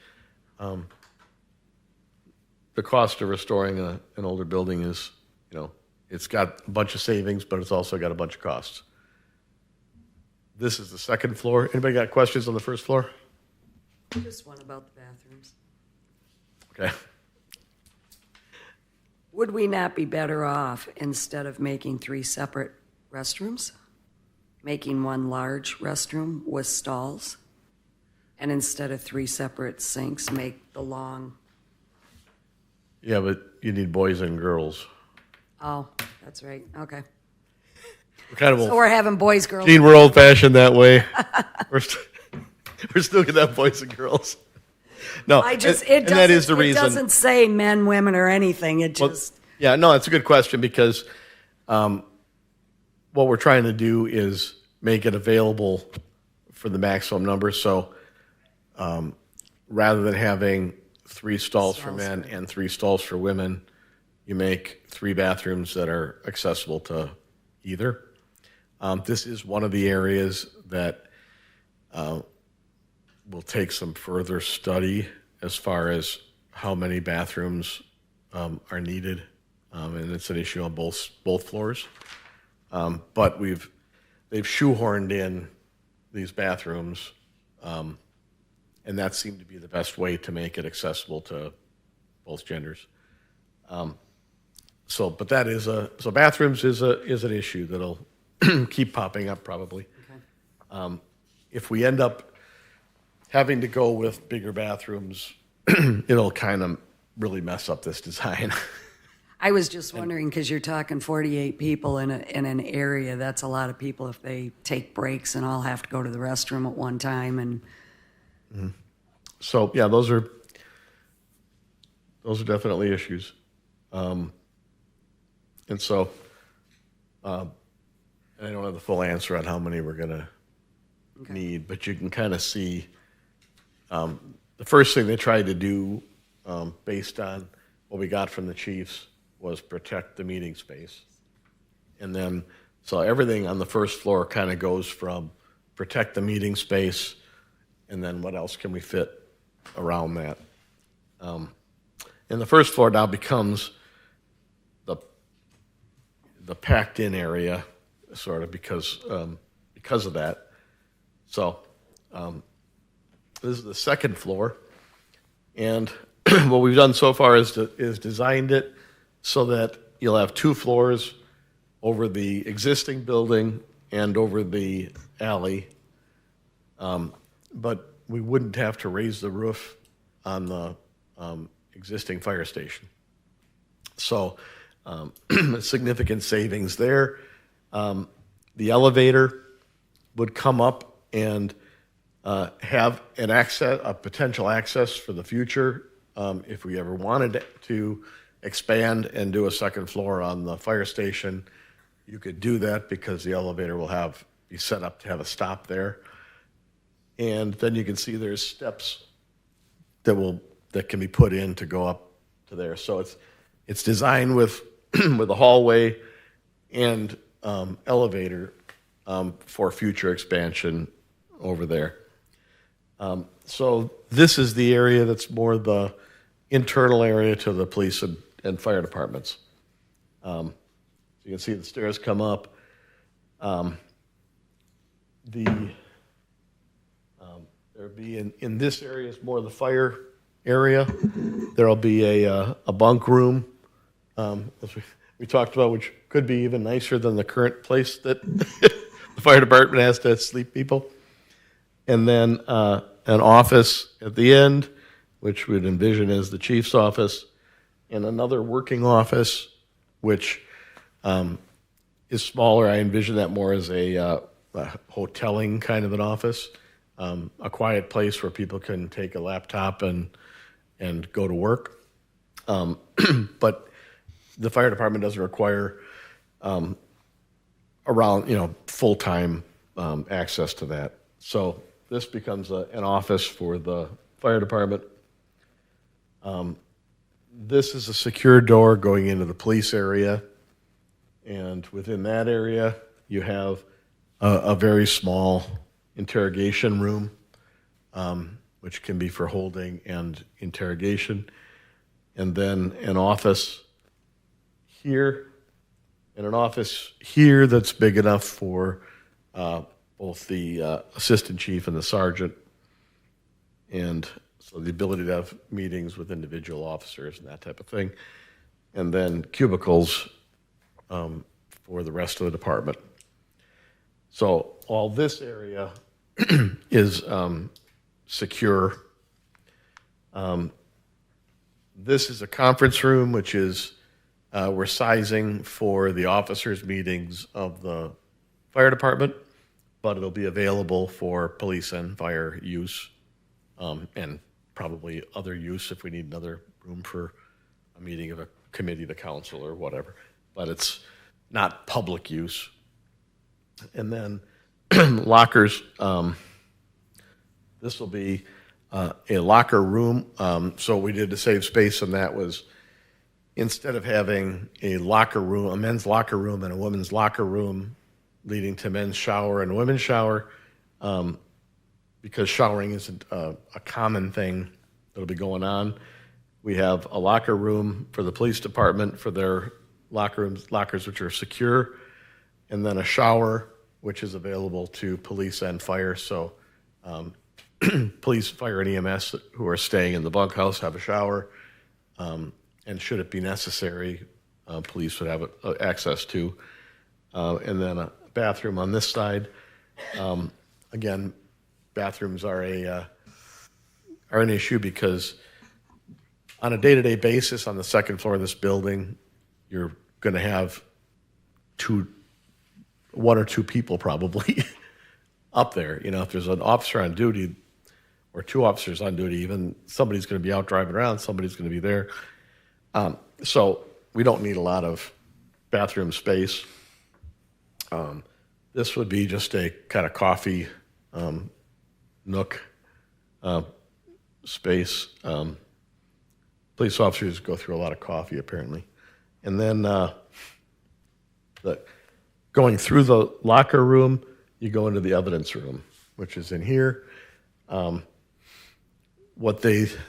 [SPEAKER 6] the cost of restoring an older building is, it's got a bunch of savings, but it's also got a bunch of costs. This is the second floor. Anybody got questions on the first floor?
[SPEAKER 7] Just one about the bathrooms.
[SPEAKER 6] Okay.
[SPEAKER 7] Would we not be better off, instead of making 3 separate restrooms, making one large restroom with stalls? And instead of 3 separate sinks, make the long...
[SPEAKER 6] Yeah, but you need boys and girls.
[SPEAKER 7] Oh, that's right. Okay.
[SPEAKER 6] We're kind of
[SPEAKER 7] So we're having boys, girls.
[SPEAKER 6] Gene, we're old-fashioned that way. we're still gonna have boys and girls. No,
[SPEAKER 7] I just,
[SPEAKER 6] and that is the
[SPEAKER 7] it
[SPEAKER 6] reason.
[SPEAKER 7] doesn't say men, women, or anything. It
[SPEAKER 6] Well,
[SPEAKER 7] just...
[SPEAKER 6] yeah, no, it's a good question, because what we're trying to do is make it available for the maximum number. So rather than having 3 stalls for men and 3 stalls for women, you make 3 bathrooms that are accessible to either. This is one of the areas that will take some further study as far as how many bathrooms are needed, and it's an issue on both floors. But they've shoehorned in these bathrooms, and that seemed to be the best way to make it accessible to both genders. But that is so bathrooms is an issue that'll keep popping up probably. If we end up having to go with bigger bathrooms, it'll kind of really mess up this design.
[SPEAKER 7] I was just wondering, because you're talking 48 people in an area, that's a lot of people if they take breaks and all have to go to the restroom at one time. And
[SPEAKER 6] So yeah, those are definitely issues. And so I don't have the full answer on how many we're gonna need, but you can kind of see the first thing they tried to do, based on what we got from the chiefs, was protect the meeting space. And then, so everything on the first floor kind of goes from protect the meeting space, and then what else can we fit around that? And the first floor now becomes the packed-in area, sort of, because of that. So this is the second floor, and what we've done so far is designed it so that you'll have 2 floors over the existing building and over the alley, but we wouldn't have to raise the roof on the existing fire station. So significant savings there. The elevator would come up and have a potential access for the future if we ever wanted to expand and do a second floor on the fire station. You could do that because the elevator will be set up to have a stop there. And then you can see there's steps that can be put in to go up to there. So it's designed with with a hallway and elevator for future expansion over there. So this is the area that's more the internal area to the police and fire departments. So you can see the stairs come up. There'll be in this area is more the fire area. There'll be a bunk room, as we talked about, which could be even nicer than the current place that the fire department has to sleep people. And then an office at the end, which we'd envision as the chief's office, and another working office, which is smaller. I envision that more as a hoteling kind of an office, a quiet place where people can take a laptop and go to work. But the fire department doesn't require full-time access to that. So this becomes an office for the fire department. This is a secure door going into the police area. And within that area, you have a very small interrogation room, which can be for holding and interrogation. And then an office here, and an office here that's big enough for both the assistant chief and the sergeant. And so the ability to have meetings with individual officers and that type of thing. And then cubicles for the rest of the department. So all this area is secure. This is a conference room, which is we're sizing for the officers' meetings of the fire department, but it'll be available for police and fire use, and probably other use if we need another room for a meeting of a committee, the council, or whatever. But it's not public use. And then lockers. This will be a locker room. So what we did to save space, and that was instead of having a locker room, a men's locker room and a women's locker room leading to men's shower and women's shower, because showering isn't a common thing that'll be going on. We have a locker room for the police department for their lockers which are secure, and then a shower which is available to police and fire. So police, fire, and EMS who are staying in the bunkhouse have a shower, and should it be necessary, police would have access to. And then a bathroom on this side. Again, bathrooms are an issue because on a day-to-day basis on the second floor of this building, you're going to have one or two people probably up there. You know, if there's an officer on duty or two officers on duty, even somebody's going to be out driving around, somebody's going to be there. So we don't need a lot of bathroom space. This would be just a kind of coffee nook space. Police officers go through a lot of coffee, apparently. And then going through the locker room, you go into the evidence room, which is in here. The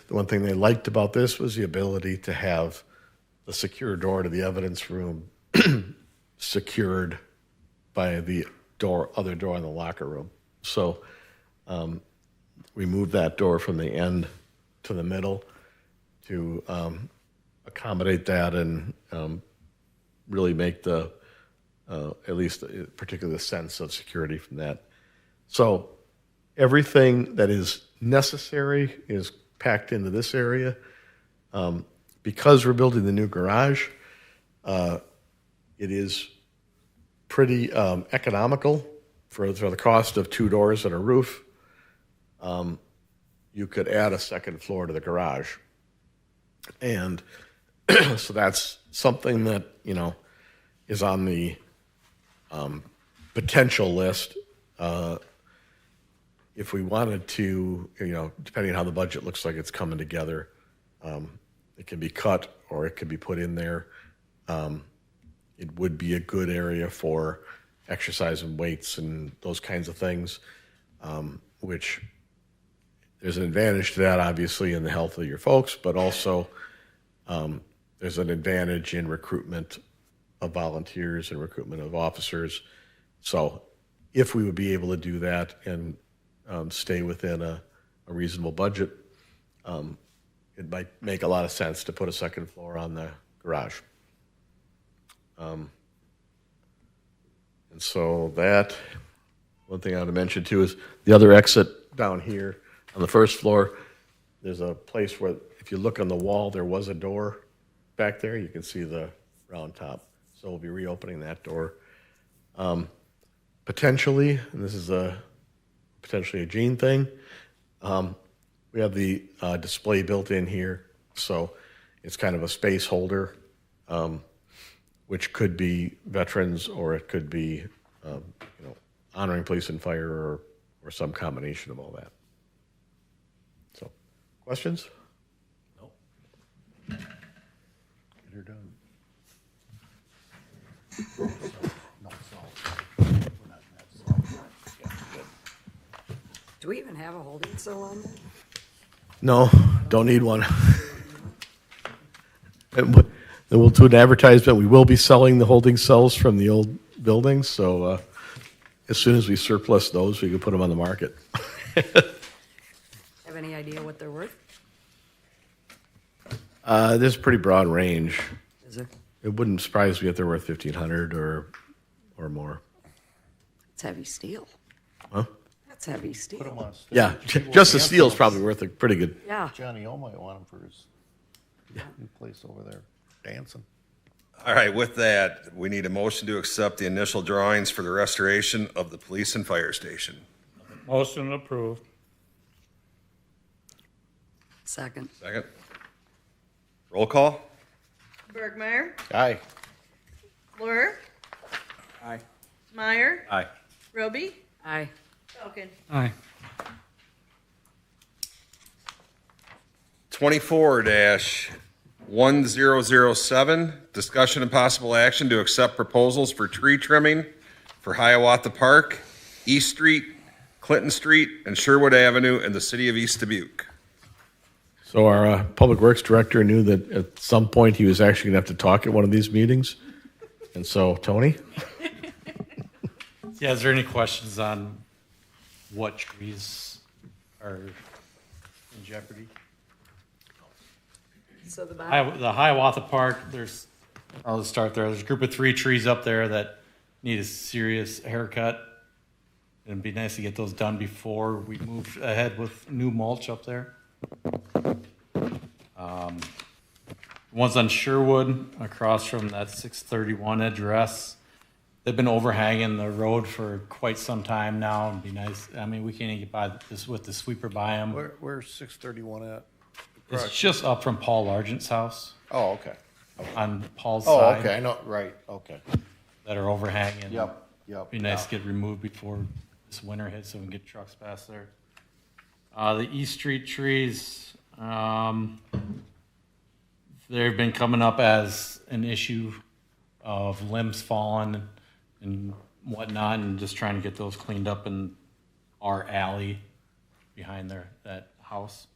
[SPEAKER 6] one thing they liked about this was the ability to have the secure door to the evidence room secured by the other door in the locker room. So we moved that door from the end to the middle to accommodate that and really make the at least particularly the sense of security from that. So everything that is necessary is packed into this area. Because we're building the new garage, it is pretty economical for the cost of 2 doors and a roof. You could add a second floor to the garage. And so that's something that, you know, is on the potential list. If we wanted to, you know, depending on how the budget looks like it's coming together, it can be cut or it could be put in there. It would be a good area for exercise and weights and those kinds of things, which there's an advantage to that, obviously, in the health of your folks, but also there's an advantage in recruitment of volunteers and recruitment of officers. So if we would be able to do that and stay within a reasonable budget, it might make a lot of sense to put a second floor on the garage. And so that, one thing I want to mention too is the other exit down here on the first floor, there's a place where if you look on the wall, there was a door back there. You can see the round top. So we'll be reopening that door. Potentially, and this is potentially a Gene thing, we have the display built in here. So it's kind of a space holder, which could be veterans or it could be, honoring police and fire or some combination of all that. So, questions?
[SPEAKER 2] Nope. Get her done. No salt. We're not gonna have salt. Yeah, good.
[SPEAKER 7] Do we even have a holding cell on there?
[SPEAKER 6] No, don't need one. And we'll do an advertisement. We will be selling the holding cells from the old buildings, so as soon as we surplus those, we can put them on the market.
[SPEAKER 7] Have any idea what they're worth?
[SPEAKER 6] There's a pretty broad range.
[SPEAKER 7] Is it?
[SPEAKER 6] It wouldn't surprise me if they're worth $1,500 or more.
[SPEAKER 7] It's heavy steel.
[SPEAKER 6] Huh?
[SPEAKER 7] That's heavy
[SPEAKER 2] Put
[SPEAKER 7] steel.
[SPEAKER 2] them on stage.
[SPEAKER 6] Yeah,
[SPEAKER 2] See what
[SPEAKER 6] just the
[SPEAKER 2] the
[SPEAKER 6] steel's
[SPEAKER 2] influence-
[SPEAKER 6] probably worth a pretty good.
[SPEAKER 7] Yeah.
[SPEAKER 2] Johnny O might want them for his new place over there, dancing.
[SPEAKER 1] All right, with that, we need a motion to accept the initial drawings for the restoration of the police and fire station.
[SPEAKER 4] Motion approved.
[SPEAKER 7] Second.
[SPEAKER 1] Second. Roll call?
[SPEAKER 3] Bergmeyer,
[SPEAKER 2] Aye.
[SPEAKER 3] Fleur,
[SPEAKER 5] Aye.
[SPEAKER 3] Meyer,
[SPEAKER 5] Aye.
[SPEAKER 3] Roby,
[SPEAKER 7] Aye.
[SPEAKER 3] Falcon.
[SPEAKER 4] Aye.
[SPEAKER 1] 24-1007, discussion and possible action to accept proposals for tree trimming for Hiawatha Park, East Street, Clinton Street, and Sherwood Avenue in the city of East Dubuque.
[SPEAKER 6] So our Public Works Director knew that at some point he was actually going to have to talk at one of these meetings. And so, Tony?
[SPEAKER 8] Yeah, is there any questions on what trees are in jeopardy?
[SPEAKER 7] So the bottom,
[SPEAKER 8] The Hiawatha Park, I'll just start there. There's a group of 3 trees up there that need a serious haircut. It'd be nice to get those done before we move ahead with new mulch up there. Ones on Sherwood, across from that 631 address, they've been overhanging the road for quite some time now. It'd be nice, I mean, we can't even get by this with the sweeper by them.
[SPEAKER 2] Where's 631 at?
[SPEAKER 8] It's just up from Paul Largent's house
[SPEAKER 2] Oh, okay.
[SPEAKER 8] on Paul's
[SPEAKER 2] Oh,
[SPEAKER 8] side
[SPEAKER 2] okay, I know, right, okay.
[SPEAKER 8] that are overhanging.
[SPEAKER 2] Yep.
[SPEAKER 8] Be nice to get removed before this winter hits so we can get trucks past there. The East Street trees, they've been coming up as an issue of limbs falling and whatnot, and just trying to get those cleaned up in our alley behind that house.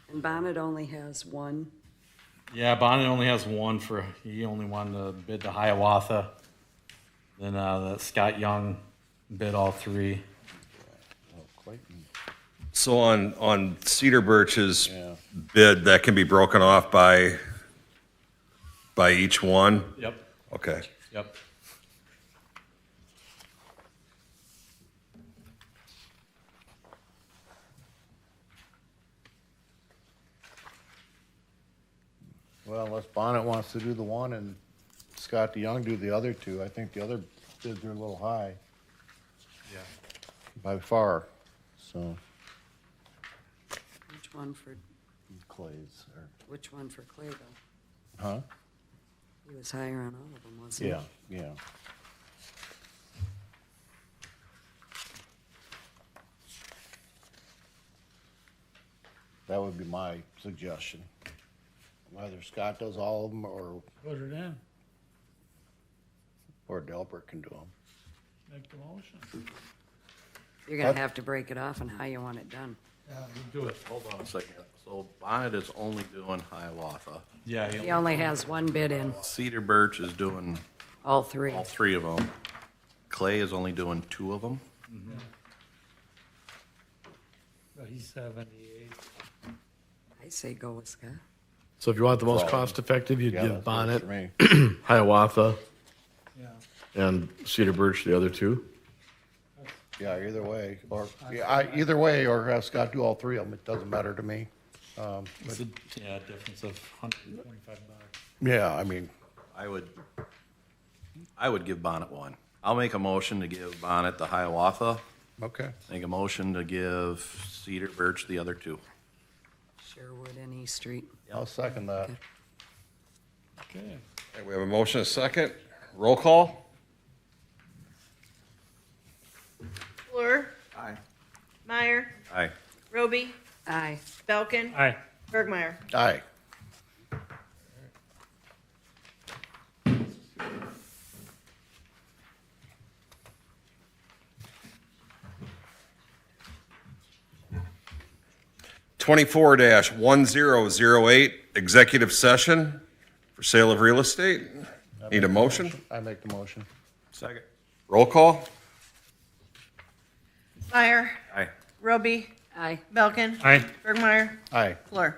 [SPEAKER 7] and Bonnet only has one.
[SPEAKER 8] Yeah, Bonnet only has one he only wanted to bid the Hiawatha. Then the Scott Young bid all 3.
[SPEAKER 1] So on Cedar Birch's
[SPEAKER 2] Yeah.
[SPEAKER 1] bid, that can be broken off by each one?
[SPEAKER 8] Yep,
[SPEAKER 1] Okay.
[SPEAKER 8] yep.
[SPEAKER 2] Well, unless Bonnet wants to do the one and Scott DeYoung do the other 2, I think the other bids are a little high.
[SPEAKER 8] Yeah.
[SPEAKER 2] By far, so.
[SPEAKER 7] Which one for,
[SPEAKER 2] Clays, or,
[SPEAKER 7] which one for Clayville?
[SPEAKER 2] huh?
[SPEAKER 7] He was higher on all of them, wasn't he?
[SPEAKER 2] Yeah. That would be my suggestion. Whether Scott does all of them or
[SPEAKER 4] Put it in,
[SPEAKER 2] Delbert can do them.
[SPEAKER 4] make the motion.
[SPEAKER 7] You're gonna have to break it off on how you want it done.
[SPEAKER 4] Yeah, you do it.
[SPEAKER 5] Hold on a second. So Bonnet is only doing Hiawatha.
[SPEAKER 8] Yeah,
[SPEAKER 7] He only has one bid in,
[SPEAKER 5] Cedar Birch is doing
[SPEAKER 7] all 3.
[SPEAKER 5] all 3 of them. Clay is only doing 2 of them.
[SPEAKER 4] But he's 78.
[SPEAKER 7] I say go with Scott.
[SPEAKER 6] So if you want the most cost-effective, you'd
[SPEAKER 2] Yeah,
[SPEAKER 6] give
[SPEAKER 2] that works
[SPEAKER 6] Bonnet,
[SPEAKER 2] for me.
[SPEAKER 6] Hiawatha,
[SPEAKER 4] Yeah.
[SPEAKER 6] and Cedar Birch the other 2.
[SPEAKER 2] Yeah, either way, either way, or have Scott do all 3 of them, it doesn't matter to me.
[SPEAKER 8] it's a difference of $125.
[SPEAKER 2] Yeah, I mean,
[SPEAKER 5] I would give Bonnet 1. I'll make a motion to give Bonnet the Hiawatha.
[SPEAKER 2] okay.
[SPEAKER 5] Make a motion to give Cedar Birch the other 2.
[SPEAKER 7] Sherwood and East Street.
[SPEAKER 2] I'll second that.
[SPEAKER 4] Okay.
[SPEAKER 1] Okay, we have a motion, a second. Roll call?
[SPEAKER 3] Fleur,
[SPEAKER 5] Aye.
[SPEAKER 3] Meyer,
[SPEAKER 5] Aye.
[SPEAKER 3] Roby,
[SPEAKER 7] Aye.
[SPEAKER 3] Belkin,
[SPEAKER 4] Aye.
[SPEAKER 3] Bergmeyer.
[SPEAKER 2] Aye.
[SPEAKER 1] Twenty-four 1008 executive session for sale of real estate. Need a motion?
[SPEAKER 2] I make the motion.
[SPEAKER 5] Second.
[SPEAKER 1] Roll call?
[SPEAKER 3] Meyer,
[SPEAKER 5] Aye.
[SPEAKER 3] Roby,
[SPEAKER 7] Aye.
[SPEAKER 3] Belkin,
[SPEAKER 4] Aye.
[SPEAKER 3] Bergmeyer,
[SPEAKER 2] Aye.
[SPEAKER 3] Fleur.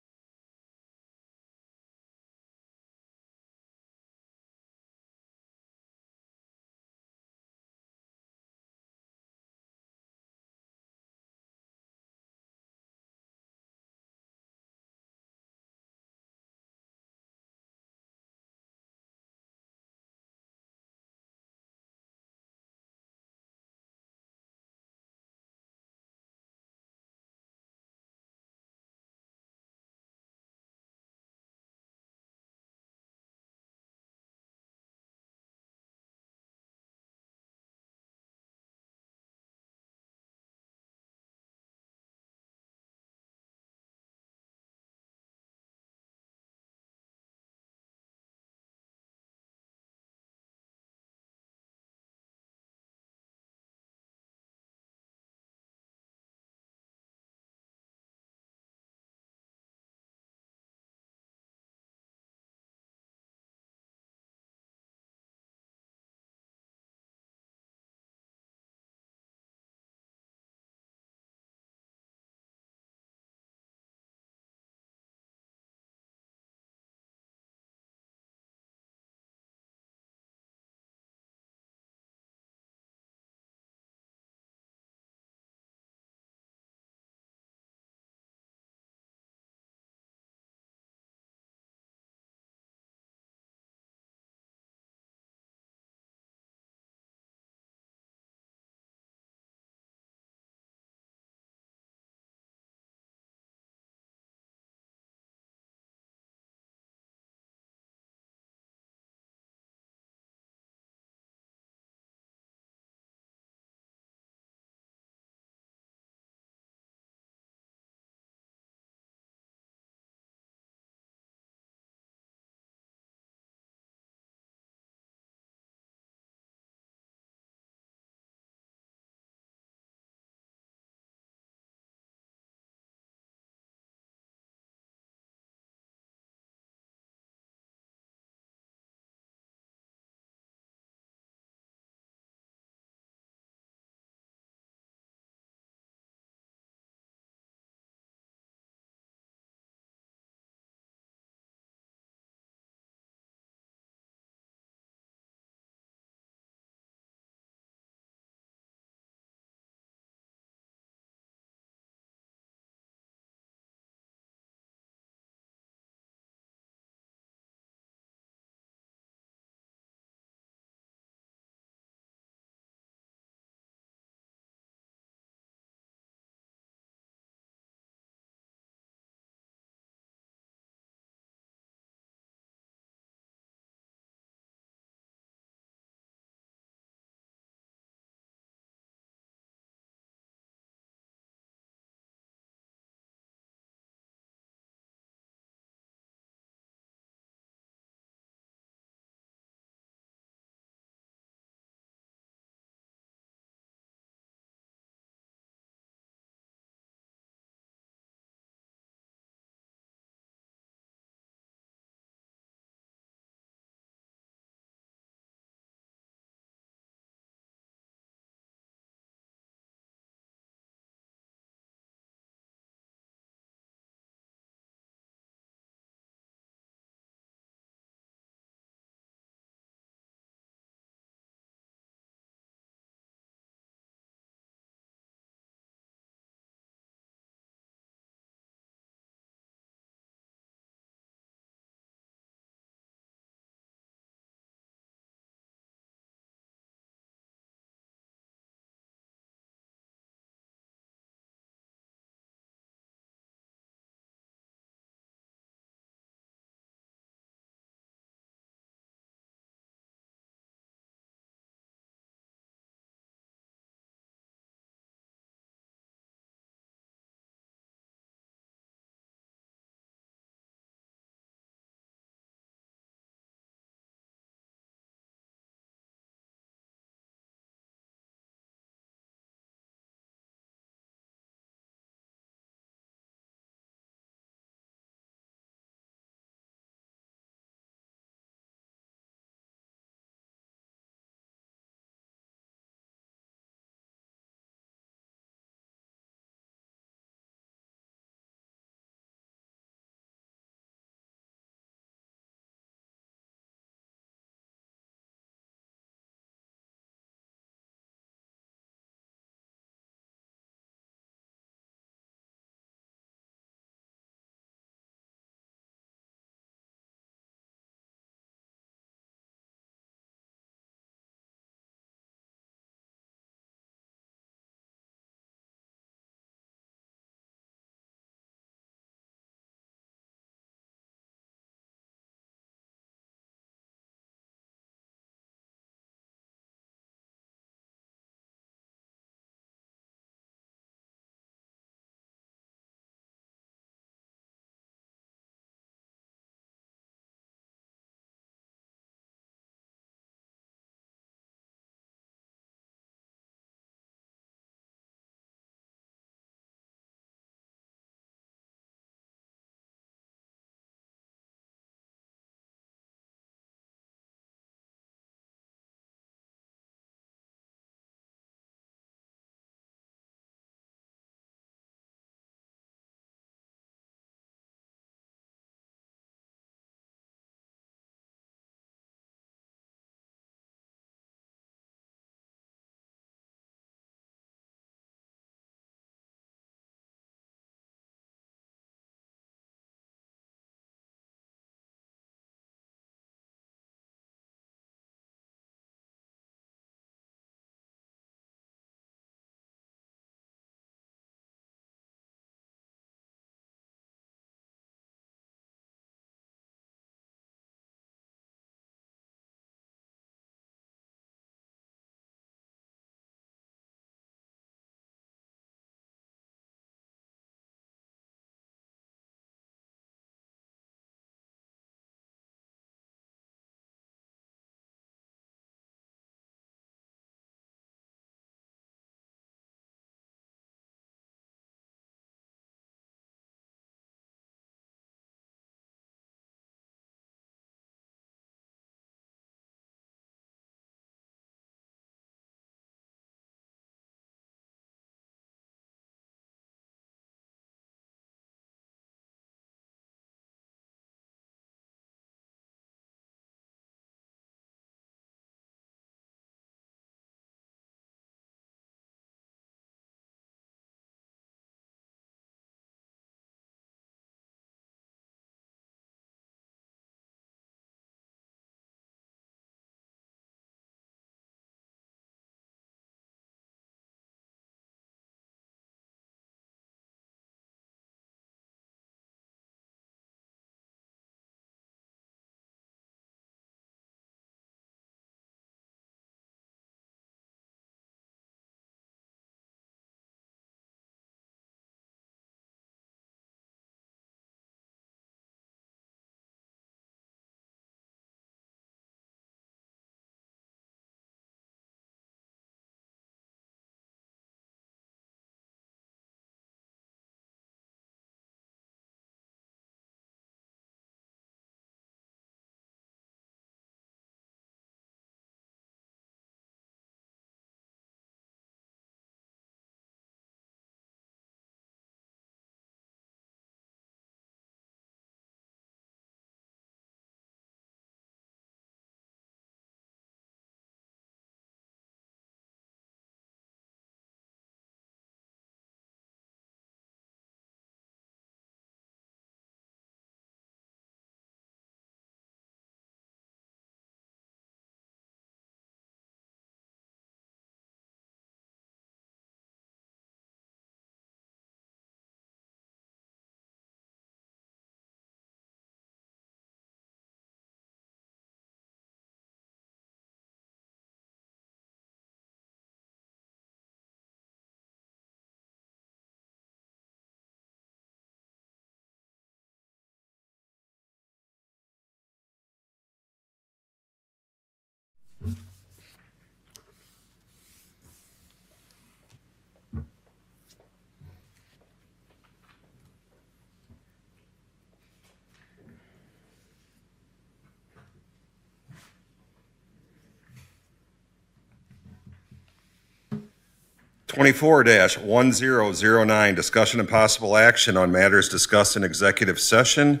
[SPEAKER 1] 24-1009, discussion and possible action on matters discussed in executive session.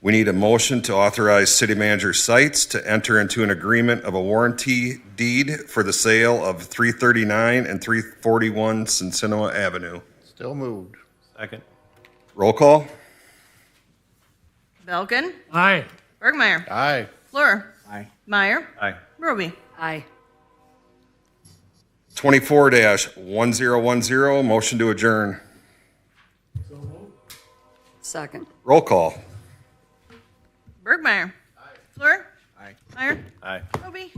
[SPEAKER 1] We need a motion to authorize city manager Sites to enter into an agreement of a warranty deed for the sale of 339 and 341 Cincinnati Avenue.
[SPEAKER 2] Still moved.
[SPEAKER 5] Second.
[SPEAKER 1] Roll call?
[SPEAKER 3] Belkin,
[SPEAKER 4] Aye.
[SPEAKER 3] Bergmeyer,
[SPEAKER 2] Aye.
[SPEAKER 3] Fleur,
[SPEAKER 5] Aye.
[SPEAKER 3] Meyer,
[SPEAKER 5] Aye.
[SPEAKER 3] Roby.
[SPEAKER 7] Aye.
[SPEAKER 1] 24-1010, motion to adjourn.
[SPEAKER 7] Second.
[SPEAKER 1] Roll call?
[SPEAKER 3] Bergmeyer, Fleur,
[SPEAKER 5] Aye.
[SPEAKER 3] Meyer,
[SPEAKER 5] Aye.
[SPEAKER 3] Roby,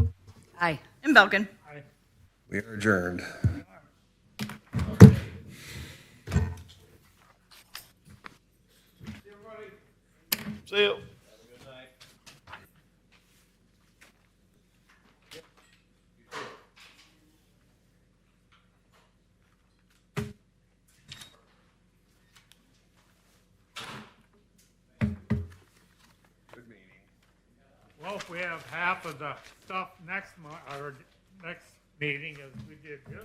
[SPEAKER 7] Aye.
[SPEAKER 3] and Belkin.
[SPEAKER 1] We are adjourned.
[SPEAKER 5] See you.
[SPEAKER 4] Well, if we have half of the stuff next month, or next meeting as we did this.